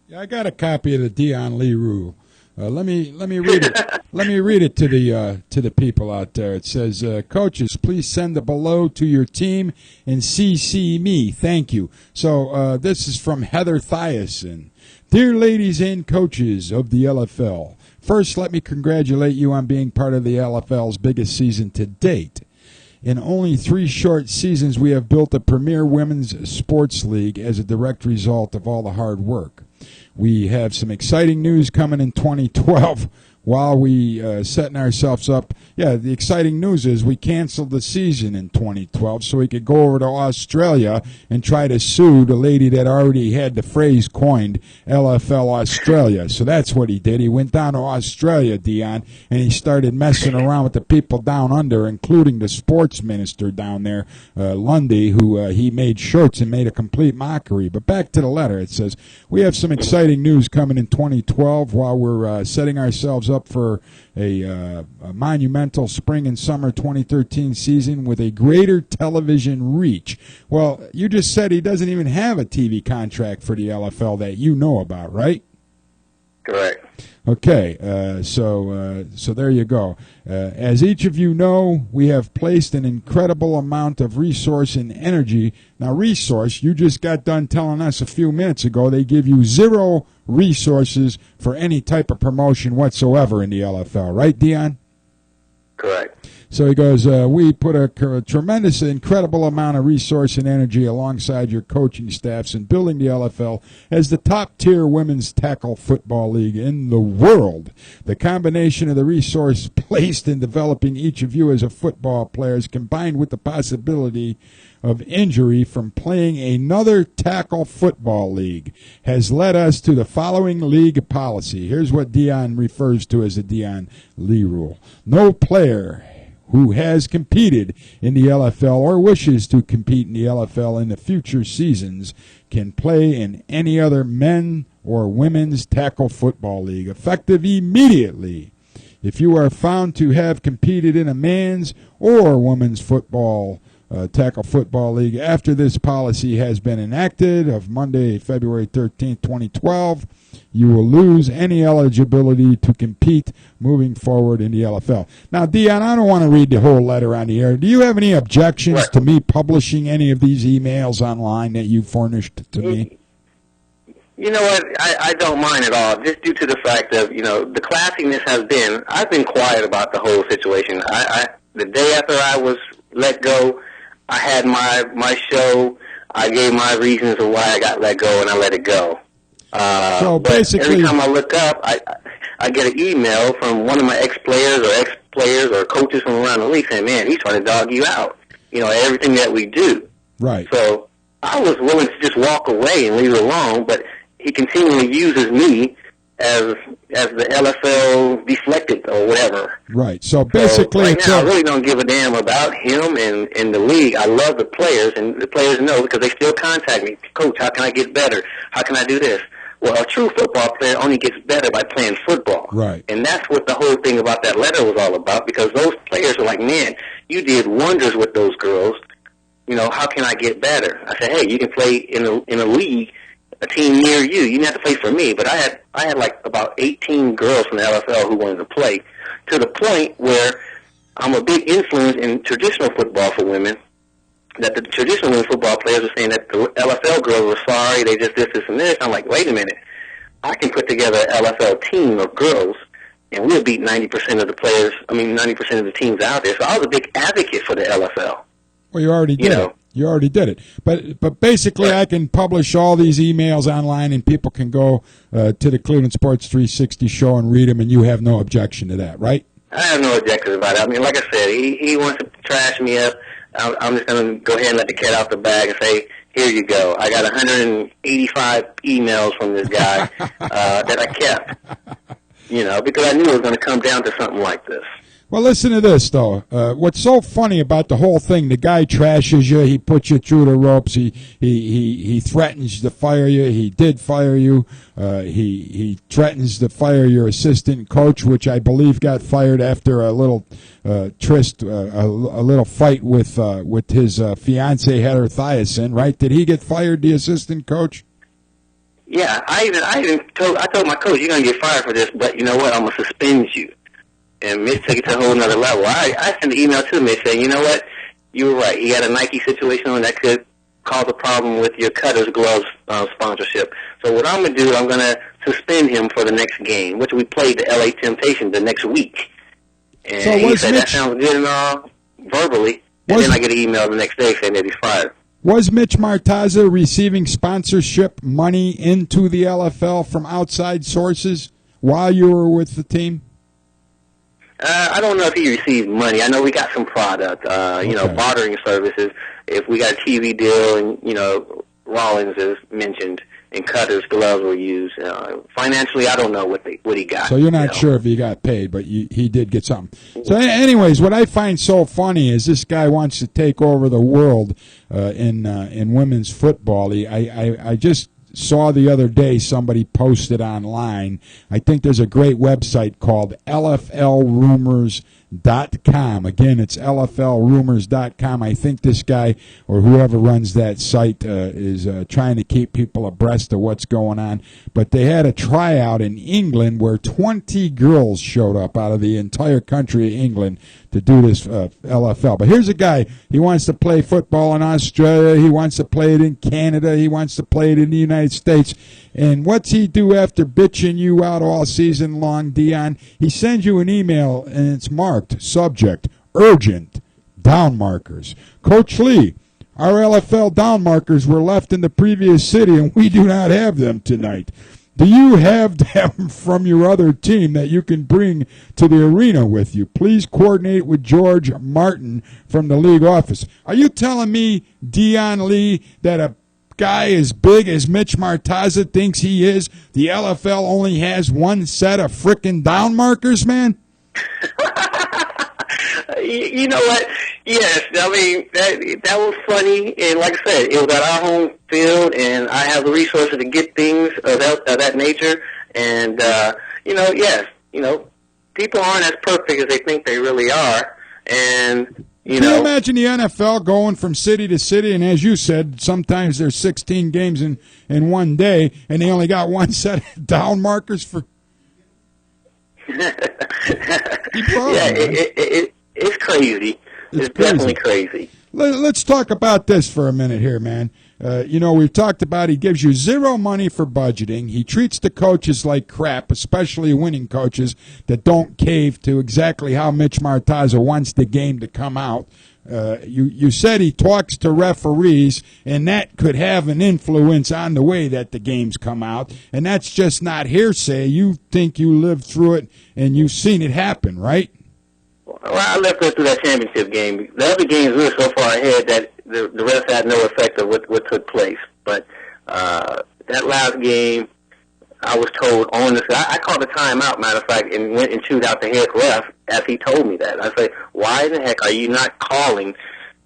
Yeah, I got a copy of the Dion Lee rule. Let me read it. Let me read it to the people out there. It says, "Coaches, please send the below to your team and CC me. Thank you." So this is from Heather Thiason. Dear ladies and coaches of the LFL, first let me congratulate you on being part of the LFL's biggest season to date. In only 3 short seasons, we have built a premier women's sports league as a direct result of all the hard work. We have some exciting news coming in 2012 while we setting ourselves up. Yeah, the exciting news is we canceled the season in 2012 so we could go over to Australia and try to sue the lady that already had the phrase coined, LFL Australia. So that's what he did. He went down to Australia, Dion, and he started messing around with the people down under, including the sports minister down there, Lundy, who he made shirts and made a complete mockery. But back to the letter. It says, we have some exciting news coming in 2012 while we're setting ourselves up for a monumental spring and summer 2013 season with a greater television reach. Well, you just said he doesn't even have a TV contract for the LFL that you know about, right? Correct. Okay, so there you go. As each of you know, we have placed an incredible amount of resource and energy. Now, resource, you just got done telling us a few minutes ago they give you 0 resources for any type of promotion whatsoever in the LFL, right, Dion? Correct. So he goes, we put a tremendous, incredible amount of resource and energy alongside your coaching staffs in building the LFL as the top-tier women's tackle football league in the world. The combination of the resource placed in developing each of you as a football players combined with the possibility of injury from playing another tackle football league has led us to the following league policy. Here's what Dion refers to as the Dion Lee rule. No player who has competed in the LFL or wishes to compete in the LFL in the future seasons can play in any other men or women's tackle football league, effective immediately. If you are found to have competed in a man's or women's football Tackle Football League. After this policy has been enacted of Monday, February 13th, 2012, you will lose any eligibility to compete moving forward in the LFL. Now, Dion, I don't want to read the whole letter on the air. Do you have any objections to me publishing any of these emails online that you furnished to me? You know what? I don't mind at all, just due to the fact of, the classiness has been, I've been quiet about the whole situation. The day after I was let go, I had my show. I gave my reasons of why I got let go, and I let it go. So basically, every time I look up, I get an email from one of my ex-players or coaches from around the league saying, man, he's trying to dog you out, everything that we do. Right. So I was willing to just walk away and leave it alone, but he continually uses me as the LFL deflected or whatever. Right. So basically, right now, I really don't give a damn about him and the league. I love the players, and the players know because they still contact me. Coach, how can I get better? How can I do this? Well, a true football player only gets better by playing football. Right. And that's what the whole thing about that letter was all about, because those players were like, man, you did wonders with those girls. How can I get better? I said, hey, you can play in a league, a team near you. You didn't have to play for me, but I had like about 18 girls from the LFL who wanted to play, to the point where I'm a big influence in traditional football for women, that the traditional women football players are saying that the LFL girls were sorry, they just this, and this. I'm like, wait a minute. I can put together an LFL team of girls, and we'll beat 90% of the players, 90% of the teams out there. So I was a big advocate for the LFL. Well, you already did it. You already did it. But basically, I can publish all these emails online, and people can go to the Cleveland Sports 360 show and read them, and you have no objection to that, right? I have no objection about it. Like I said, he wants to trash me up. I'm just going to go ahead and let the cat out the bag and say, here you go. I got 185 emails from this guy that I kept, because I knew it was going to come down to something like this. Well, listen to this, though. What's so funny about the whole thing, the guy trashes you, he puts you through the ropes, he threatens to fire you, he did fire you, he threatens to fire your assistant coach, which I believe got fired after a little tryst, a little fight with his fiancée Heather Thiason, right? Did he get fired, the assistant coach? Yeah, I told my coach, you're going to get fired for this, but you know what, I'm going to suspend you. And Mitch took it to a whole nother level. I sent an email to Mitch saying, you know what, you were right. He had a Nike situation on that could cause a problem with your Cutters gloves sponsorship. So what I'm going to do, I'm going to suspend him for the next game, which we played the LA Temptation the next week. And so he said, that sounds good and all, verbally. And then I get an email the next day saying that he's fired. Was Mitch Mortaza receiving sponsorship money into the LFL from outside sources while you were with the team? I don't know if he received money. I know we got some product, bartering services. If we got a TV deal and, Rollins is mentioned and Cutter's gloves were used. Financially, I don't know what he got. So you're not sure if he got paid, but he did get something. So anyways, what I find so funny is this guy wants to take over the world in women's football. I just saw the other day somebody posted online. I think there's a great website called LFLrumors.com. Again, it's LFLrumors.com. I think this guy or whoever runs that site is trying to keep people abreast of what's going on. But they had a tryout in England where 20 girls showed up out of the entire country of England to do this LFL. But here's a guy, he wants to play football in Australia, he wants to play it in Canada, he wants to play it in the United States. And what's he do after bitching you out all season long, Dion? He sends you an email and it's marked, subject, urgent, down markers. Coach Lee, our LFL down markers were left in the previous city and we do not have them tonight. Do you have them from your other team that you can bring to the arena with you? Please coordinate with George Martin from the league office. Are you telling me, Dion Lee, that a guy as big as Mitch Mortaza thinks he is, the LFL only has one set of frickin' down markers, man? You know what? Yes, I mean, that was funny, and like I said, it was at our home field, and I have the resources to get things of that nature, and, yes, people aren't as perfect as they think they really are, and You Can you imagine the NFL going from city to city, and as you said, sometimes there's 16 games in one day, and they only got one set of down markers for. It's crazy. It's definitely crazy. Let's talk about this for a minute here, man. We've talked about he gives you zero money for budgeting. He treats the coaches like crap, especially winning coaches that don't cave to exactly how Mitch Mortaza wants the game to come out. You said he talks to referees, and that could have an influence on the way that the games come out. And that's just not hearsay. You think you lived through it, and you've seen it happen, right? Well, I lived through that championship game. The other games we were so far ahead that the refs had no effect of what took place. But that last game, I was told on this. I called a timeout, matter of fact, and went and chewed out the head ref as he told me that. I said, why in the heck are you not calling,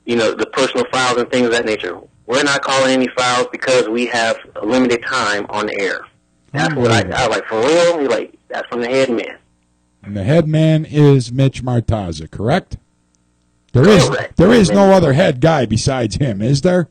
the personal fouls and things of that nature? We're not calling any fouls because we have a limited time on the air. That's what I was like, for real? He's like, that's from the head man. And the head man is Mitch Mortaza, correct? There is no other head guy besides him, is there?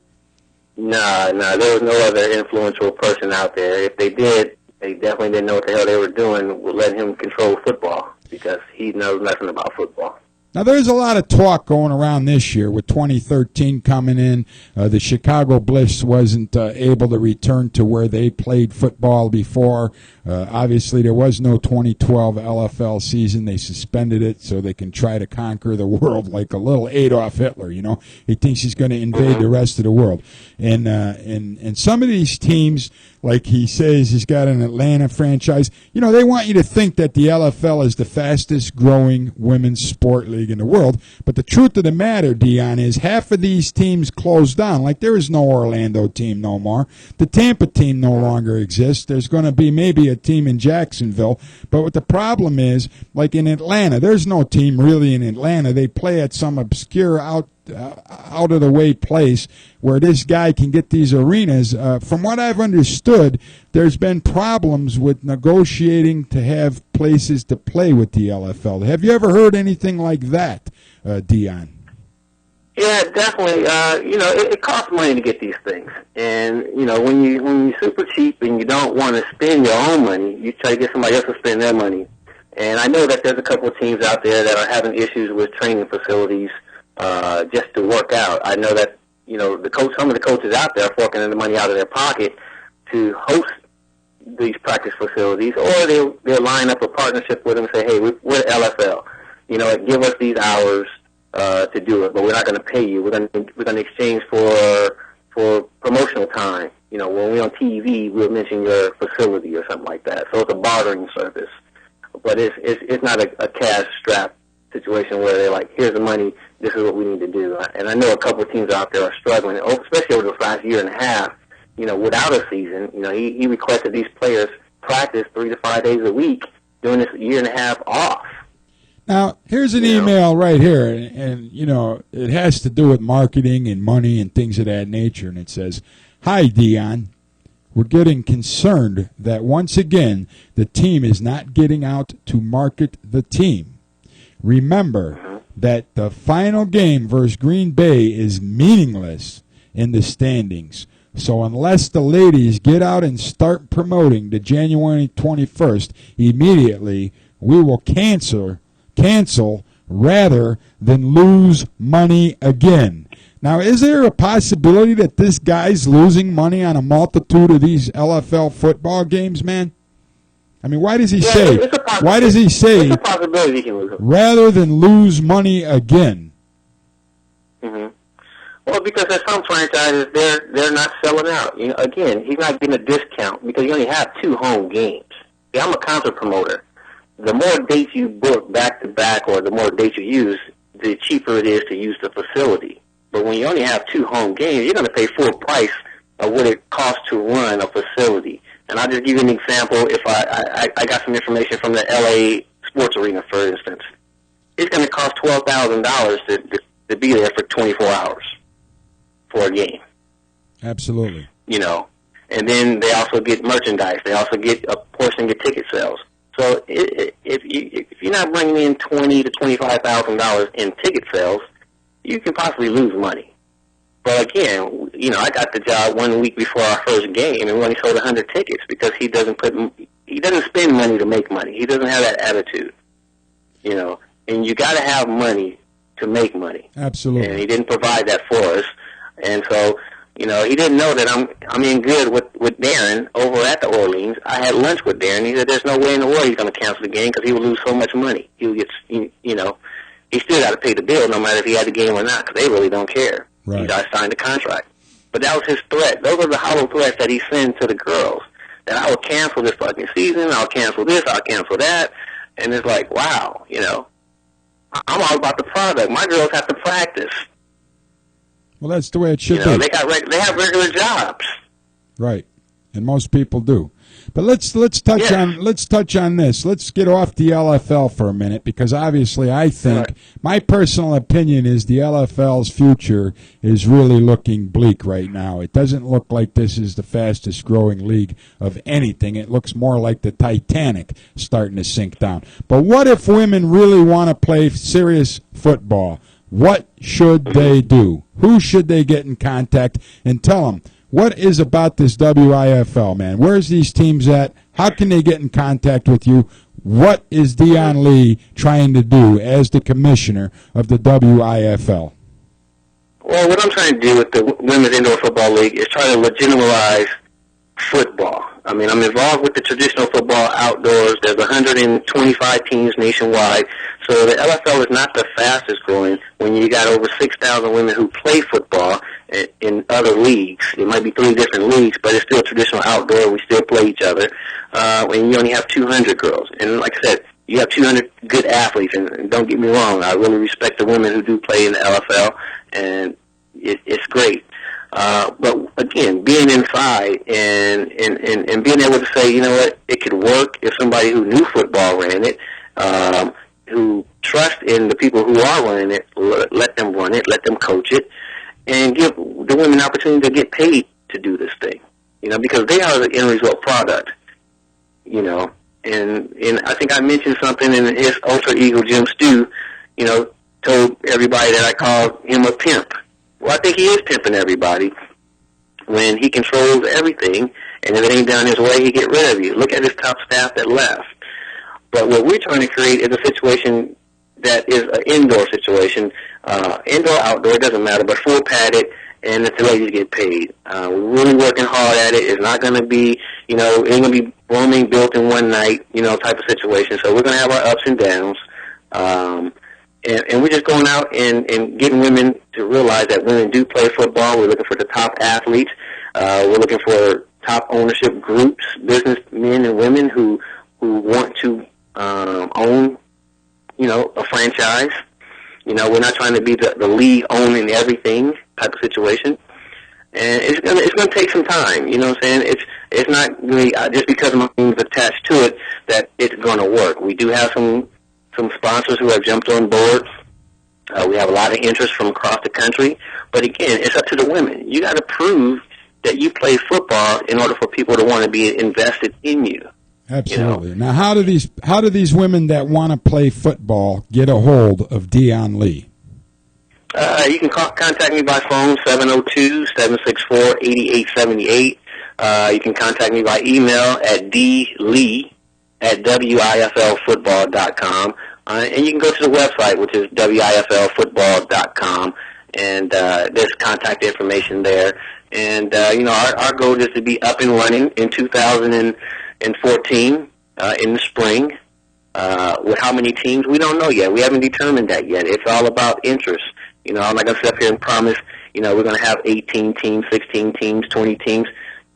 No, there was no other influential person out there. If they did, they definitely didn't know what the hell they were doing with letting him control football because he knows nothing about football. Now, there's a lot of talk going around this year with 2013 coming in. The Chicago Blitz wasn't able to return to where they played football before. Obviously, there was no 2012 LFL season. They suspended it so they can try to conquer the world like a little Adolf Hitler. He thinks he's going to invade the rest of the world. And some of these teams, like he says, he's got an Atlanta franchise. They want you to think that the LFL is the fastest growing women's sport league in the world. But the truth of the matter, Dion, is half of these teams closed down. Like there is no Orlando team no more. The Tampa team no longer exists. There's going to be maybe a team in Jacksonville. But what the problem is, like in Atlanta, there's no team really in Atlanta. They play at some obscure out of the way place where this guy can get these arenas. From what I've understood, there's been problems with negotiating to have places to play with the LFL. Have you ever heard anything like that, Dion? Yeah, definitely. It costs money to get these things, and when you're super cheap and you don't want to spend your own money, you try to get somebody else to spend their money. And I know that there's a couple of teams out there that are having issues with training facilities just to work out. I know that some of the coaches out there are forking the money out of their pocket to host these practice facilities, or they'll line up a partnership with them and say, hey, we're LFL. Give us these hours to do it, but we're not going to pay you. We're going to exchange for promotional time. When we're on TV, we'll mention your facility or something like that. So it's a bartering service, but it's not a cash strap situation where they're like, here's the money, this is what we need to do. And I know a couple of teams out there are struggling, especially over the last year and a half. Without a season, he requested these players practice 3 to 5 days a week during this year and a half off. Now, here's an email right here, and it has to do with marketing and money and things of that nature, and it says, "Hi, Dion. We're getting concerned that once again the team is not getting out to market the team. Remember that the final game versus Green Bay is meaningless in the standings. So unless the ladies get out and start promoting the January 21st immediately, we will cancel rather than lose money again." Now, is there a possibility that this guy's losing money on a multitude of these LFL football games, man? I mean, why does he say it's a possibility he can lose it. Rather than lose money again? Mm-hmm. Well, because there's some franchises, they're not selling out. Again, he's not getting a discount because you only have 2 home games. See, I'm a concert promoter. The more dates you book back-to-back or the more dates you use, the cheaper it is to use the facility. But when you only have 2 home games, you're going to pay full price of what it costs to run a facility. And I'll just give you an example. If I got some information from the LA Sports Arena, for instance. It's going to cost $12,000 to be there for 24 hours for a game. Absolutely. And then they also get merchandise. They also get a portion of ticket sales. So if you're not bringing in $20,000 to $25,000 in ticket sales, you can possibly lose money. But again, you know, I got the job 1 week before our first game, and we only sold 100 tickets because he doesn't spend money to make money. He doesn't have that attitude, you know. And you got to have money to make money. Absolutely. And he didn't provide that for us, and so, you know, he didn't know that I'm in good with Darren over at the Orleans. I had lunch with Darren. He said there's no way in the world he's going to cancel the game because he would lose so much money. He would get, you know, he still got to pay the bill no matter if he had the game or not because they really don't care. Right. He got signed a contract. But that was his threat. Those are the hollow threats that he sends to the girls. That I will cancel this fucking season. I'll cancel this. I'll cancel that. And it's like, wow, you know, I'm all about the product. My girls have to practice. Well, that's the way it should be. They have regular jobs. Right, and most people do. But let's touch on this. Let's get off the LFL for a minute because obviously I think my personal opinion is the LFL's future is really looking bleak right now. It doesn't look like this is the fastest growing league of anything. It looks more like the Titanic starting to sink down. But what if women really want to play serious football? What should they do? Who should they get in contact and tell them? What is about this W.I.F.L, man? Where's these teams at? How can they get in contact with you? What is Dion Lee trying to do as the commissioner of the W.I.F.L? Well, what I'm trying to do with the Women's Indoor Football League is try to legitimize football. I mean, I'm involved with the traditional football outdoors. There's 125 teams nationwide. So the LFL is not the fastest growing when you got over 6,000 women who play football in other leagues. It might be 3 different leagues, but it's still traditional outdoor. We still play each other. And you only have 200 girls. And like I said, you have 200 good athletes. And don't get me wrong, I really respect the women who do play in the LFL, and it's great. But again, being inside and being able to say, you know what, it could work if somebody who knew football ran it, who trust in the people who are running it, let them run it, let them coach it, and give the women an opportunity to get paid to do this thing, you know, because they are the end result product, you know. And I think I mentioned something in his alter ego, Jim Stew, you know, told everybody that I called him a pimp. Well, I think he is pimping everybody when he controls everything, and if it ain't done his way, he get rid of you. Look at his top staff that left. But what we're trying to create is a situation that is an indoor situation, indoor, outdoor, it doesn't matter, but full padded, and that the ladies get paid. We're really working hard at it. It's not going to be, you know, it ain't going to be booming, built in one night, you know, type of situation. So we're going to have our ups and downs. And we're just going out and getting women to realize that women do play football. We're looking for the top athletes. We're looking for top ownership groups, businessmen and women who want to own, you know, a franchise. You know, we're not trying to be the league owning everything type of situation. And it's gonna take some time. You know what I'm saying? It's not really just because my name's attached to it that it's gonna work. We do have some sponsors who have jumped on board. We have a lot of interest from across the country. But again, it's up to the women. You got to prove that you play football in order for people to want to be invested in you. Absolutely. You know? Now, how do these women that want to play football get a hold of Dion Lee? You can contact me by phone, 702-764-8878. You can contact me by email at dlee@wiflfootball.com. And you can go to the website, which is wiflfootball.com, and there's contact information there. And, you know, our goal is to be up and running in 2014 in the spring. With how many teams, we don't know yet. We haven't determined that yet. It's all about interest. You know, I'm not going to sit up here and promise, you know, we're going to have 18 teams, 16 teams, 20 teams.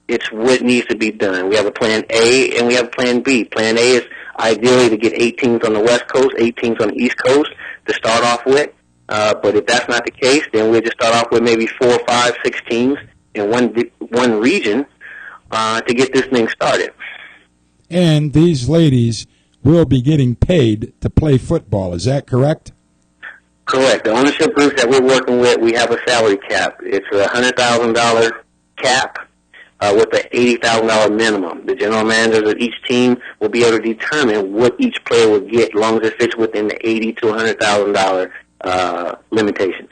It's what needs to be done. We have a plan A and we have a plan B. Plan A is ideally to get 8 teams on the West Coast, 8 teams on the East Coast to start off with. But if that's not the case, then we'll just start off with maybe 4, 5, 6 teams in one region to get this thing started. And these ladies will be getting paid to play football. Is that correct? Correct. The ownership groups that we're working with, we have a salary cap. It's a $100,000 cap with an $80,000 minimum. The general managers of each team will be able to determine what each player will get as long as it fits within the $80,000 to $100,000 limitations.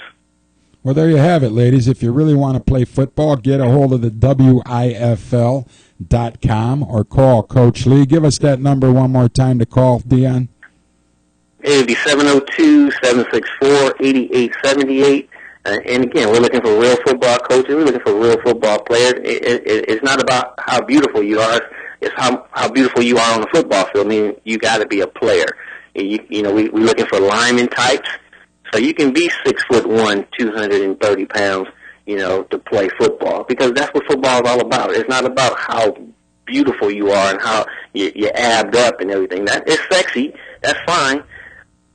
Well, there you have it, ladies. If you really want to play football, get a hold of the W.I.F.L.com or call Coach Lee. Give us that number one more time to call, Dion. It would be 702-764-8878. And again, we're looking for real football coaches. We're looking for real football players. It's not about how beautiful you are. It's how beautiful you are on the football field. I mean, you got to be a player. We're looking for lineman types. So you can be 6'1", 230 pounds, to play football, because that's what football is all about. It's not about how beautiful you are and how you're abbed up and everything. That is sexy. That's fine.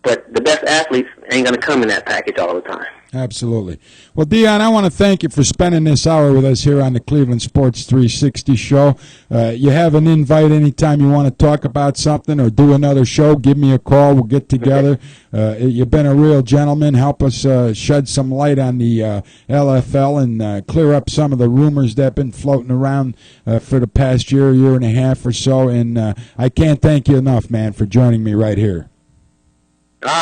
But the best athletes ain't going to come in that package all the time. Absolutely. Well, Dion, I want to thank you for spending this hour with us here on the Cleveland Sports 360 show. You have an invite anytime you want to talk about something or do another show, give me a call. We'll get together. You've been a real gentleman. Help us shed some light on the LFL and clear up some of the rumors that have been floating around for the past year and a half or so. And I can't thank you enough, man, for joining me right here.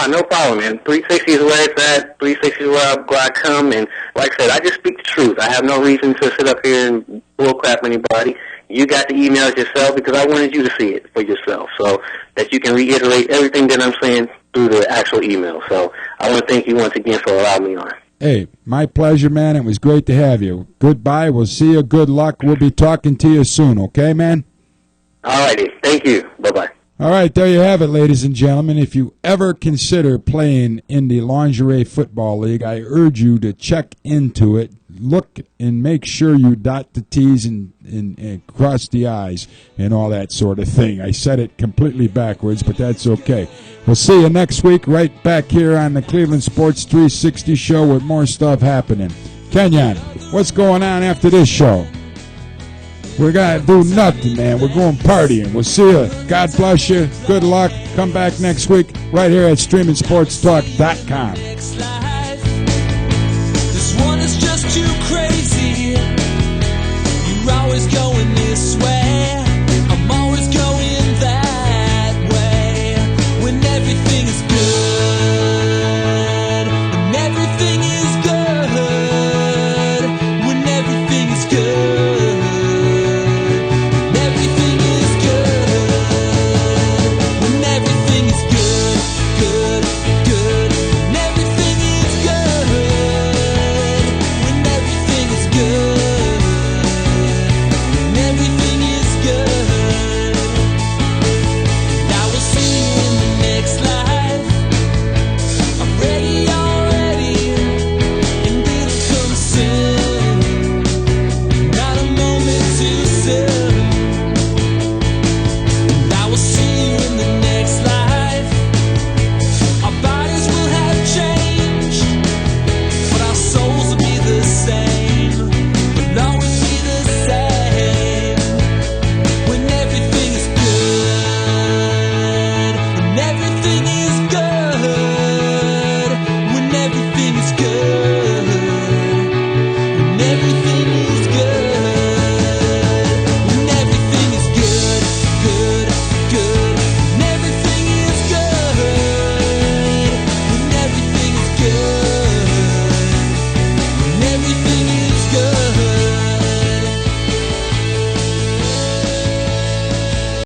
No problem, man. 360 is where it's at. 360 is where I come. And like I said, I just speak the truth. I have no reason to sit up here and bullcrap anybody. You got the emails yourself because I wanted you to see it for yourself so that you can reiterate everything that I'm saying through the actual email. So I want to thank you once again for allowing me on. Hey, my pleasure, man. It was great to have you. Goodbye. We'll see you. Good luck. We'll be talking to you soon, okay, man? All righty. Thank you. Bye-bye. All right, there you have it, ladies and gentlemen. If you ever consider playing in the Lingerie Football League, I urge you to check into it. Look and make sure you dot the T's and cross the I's and all that sort of thing. I said it completely backwards, but that's okay. We'll see you next week right back here on the Cleveland Sports 360 show with more stuff happening. Kenyon, what's going on after this show? We're going to do nothing, man. We're going partying. We'll see you. God bless you. Good luck. Come back next week right here at StreamingSportsTalk.com. This one is just too crazy. You're always going